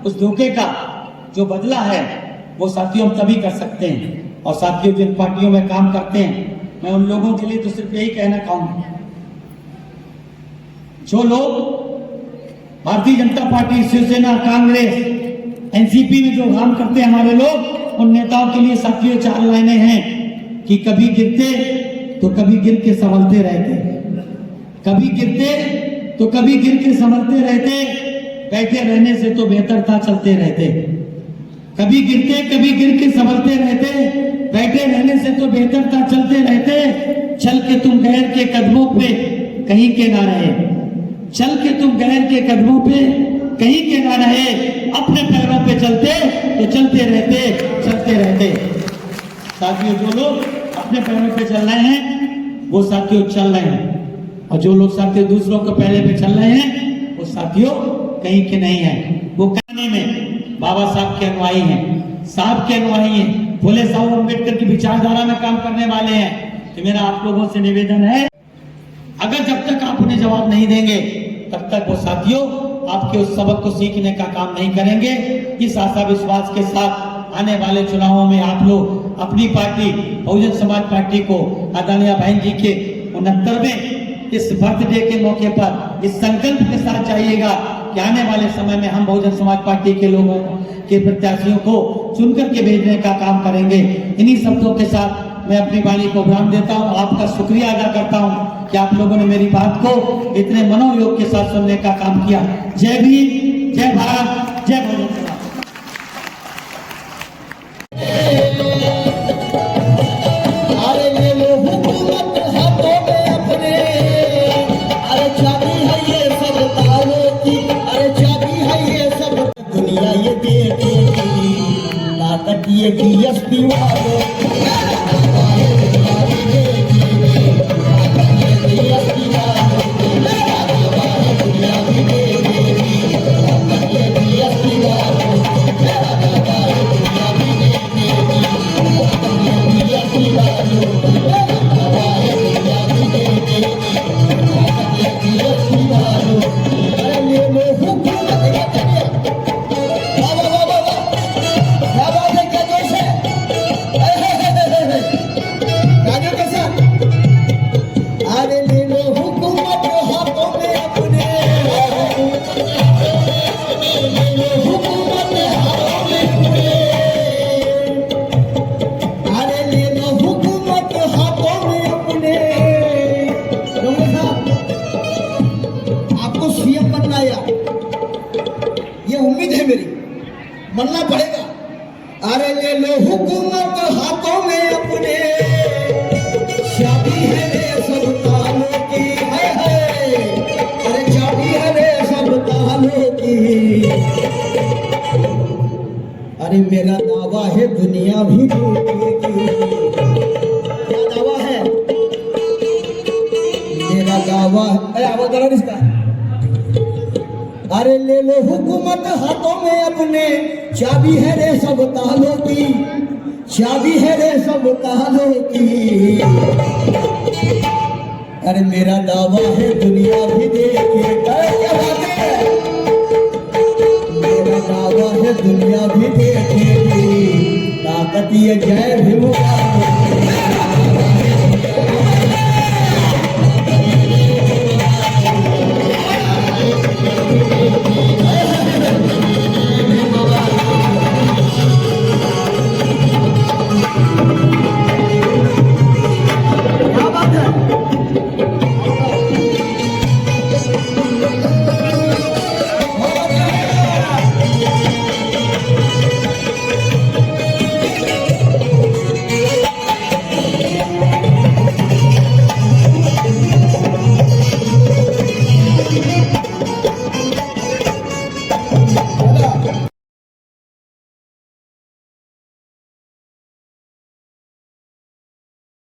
उस धोखे का जो बदला है वो साथियों हम तभी कर सकते हैं। और साथियों जिन पार्टियों में काम करते हैं, मैं उन लोगों के लिए तो सिर्फ यही कहना चाहूंगा, जो लोग भारतीय जनता पार्टी, शिवसेना, कांग्रेस, एनसीपी में जो काम करते हैं हमारे लोग, उन नेताओं के लिए साथियों 4 लाइनें हैं कि कभी गिरते तो कभी गिर के संभलते रहते, कभी गिरते तो कभी गिर के संभलते रहते, बैठे रहने से तो बेहतर था चलते रहते। कभी गिरते कभी गिर के संभलते रहते, बैठे रहने से तो बेहतर था चलते रहते। चल के तुम गैर के कदमों पे कहीं के ना रहे, चल के तुम गैर के कदमों पे कहीं के ना रहे, अपने पैरों पे चलते तो चलते रहते, चलते रहते। साथियों जो लोग अपने पैरों पे चल रहे हैं वो साथियों चल रहे हैं, और जो लोग साथियों दूसरों के पैरे पे चल रहे हैं वो साथियों कहीं के नहीं है। वो कहने में बाबा साहब के अनुयायी हैं, साहब के अनुयायी हैं, फुले साहब अम्बेडकर की विचारधारा में काम करने वाले हैं। तो मेरा आप लोगों से निवेदन है, अगर जब तक आप उन्हें जवाब नहीं देंगे तब तक वो साथियों आपके उस सबक को सीखने का काम नहीं करेंगे। इस आशा विश्वास के साथ आने वाले चुनावों में आप लोग अपनी पार्टी बहुजन समाज पार्टी को आदरणीय बहन जी के 69वें इस बर्थडे के मौके पर इस संकल्प के साथ जाइएगा कि आने वाले समय में हम बहुजन समाज पार्टी के लोगों के प्रत्याशियों को चुनकर के भेजने का काम करेंगे। इन्हीं शब्दों के साथ मैं अपनी वाणी को विराम देता हूँ, आपका शुक्रिया अदा करता हूँ। कि आप लोगों ने मेरी बात को इतने मनोयोग के साथ सुनने का काम किया। जय भीम, जय भारत, जय भारत। अरे ले लो हुकूमत हाथों में अपने, अरे चाबी है ये सब तालों की, अरे चाबी है ये सब दुनिया ये देखेगी, ताकत ये डीएसपी वालों बनना पड़ेगा। अरे ले लो हुकूमत हाथों में अपने, चाबी है रे सब तालों की, है अरे चाबी है रे सब तालों की। अरे मेरा दावा है दुनिया भी लूटेगी, क्या दावा है मेरा दावा है, आवाज करो इसका। अरे ले लो हुकूमत हाथों में अपने, चाबी है रे सब तालों की, चाबी है रे सब तालों की। अरे मेरा दावा है दुनिया भी देखे, क्या बात है, मेरा दावा है दुनिया भी देखेगी, ताकत ये जय भीम।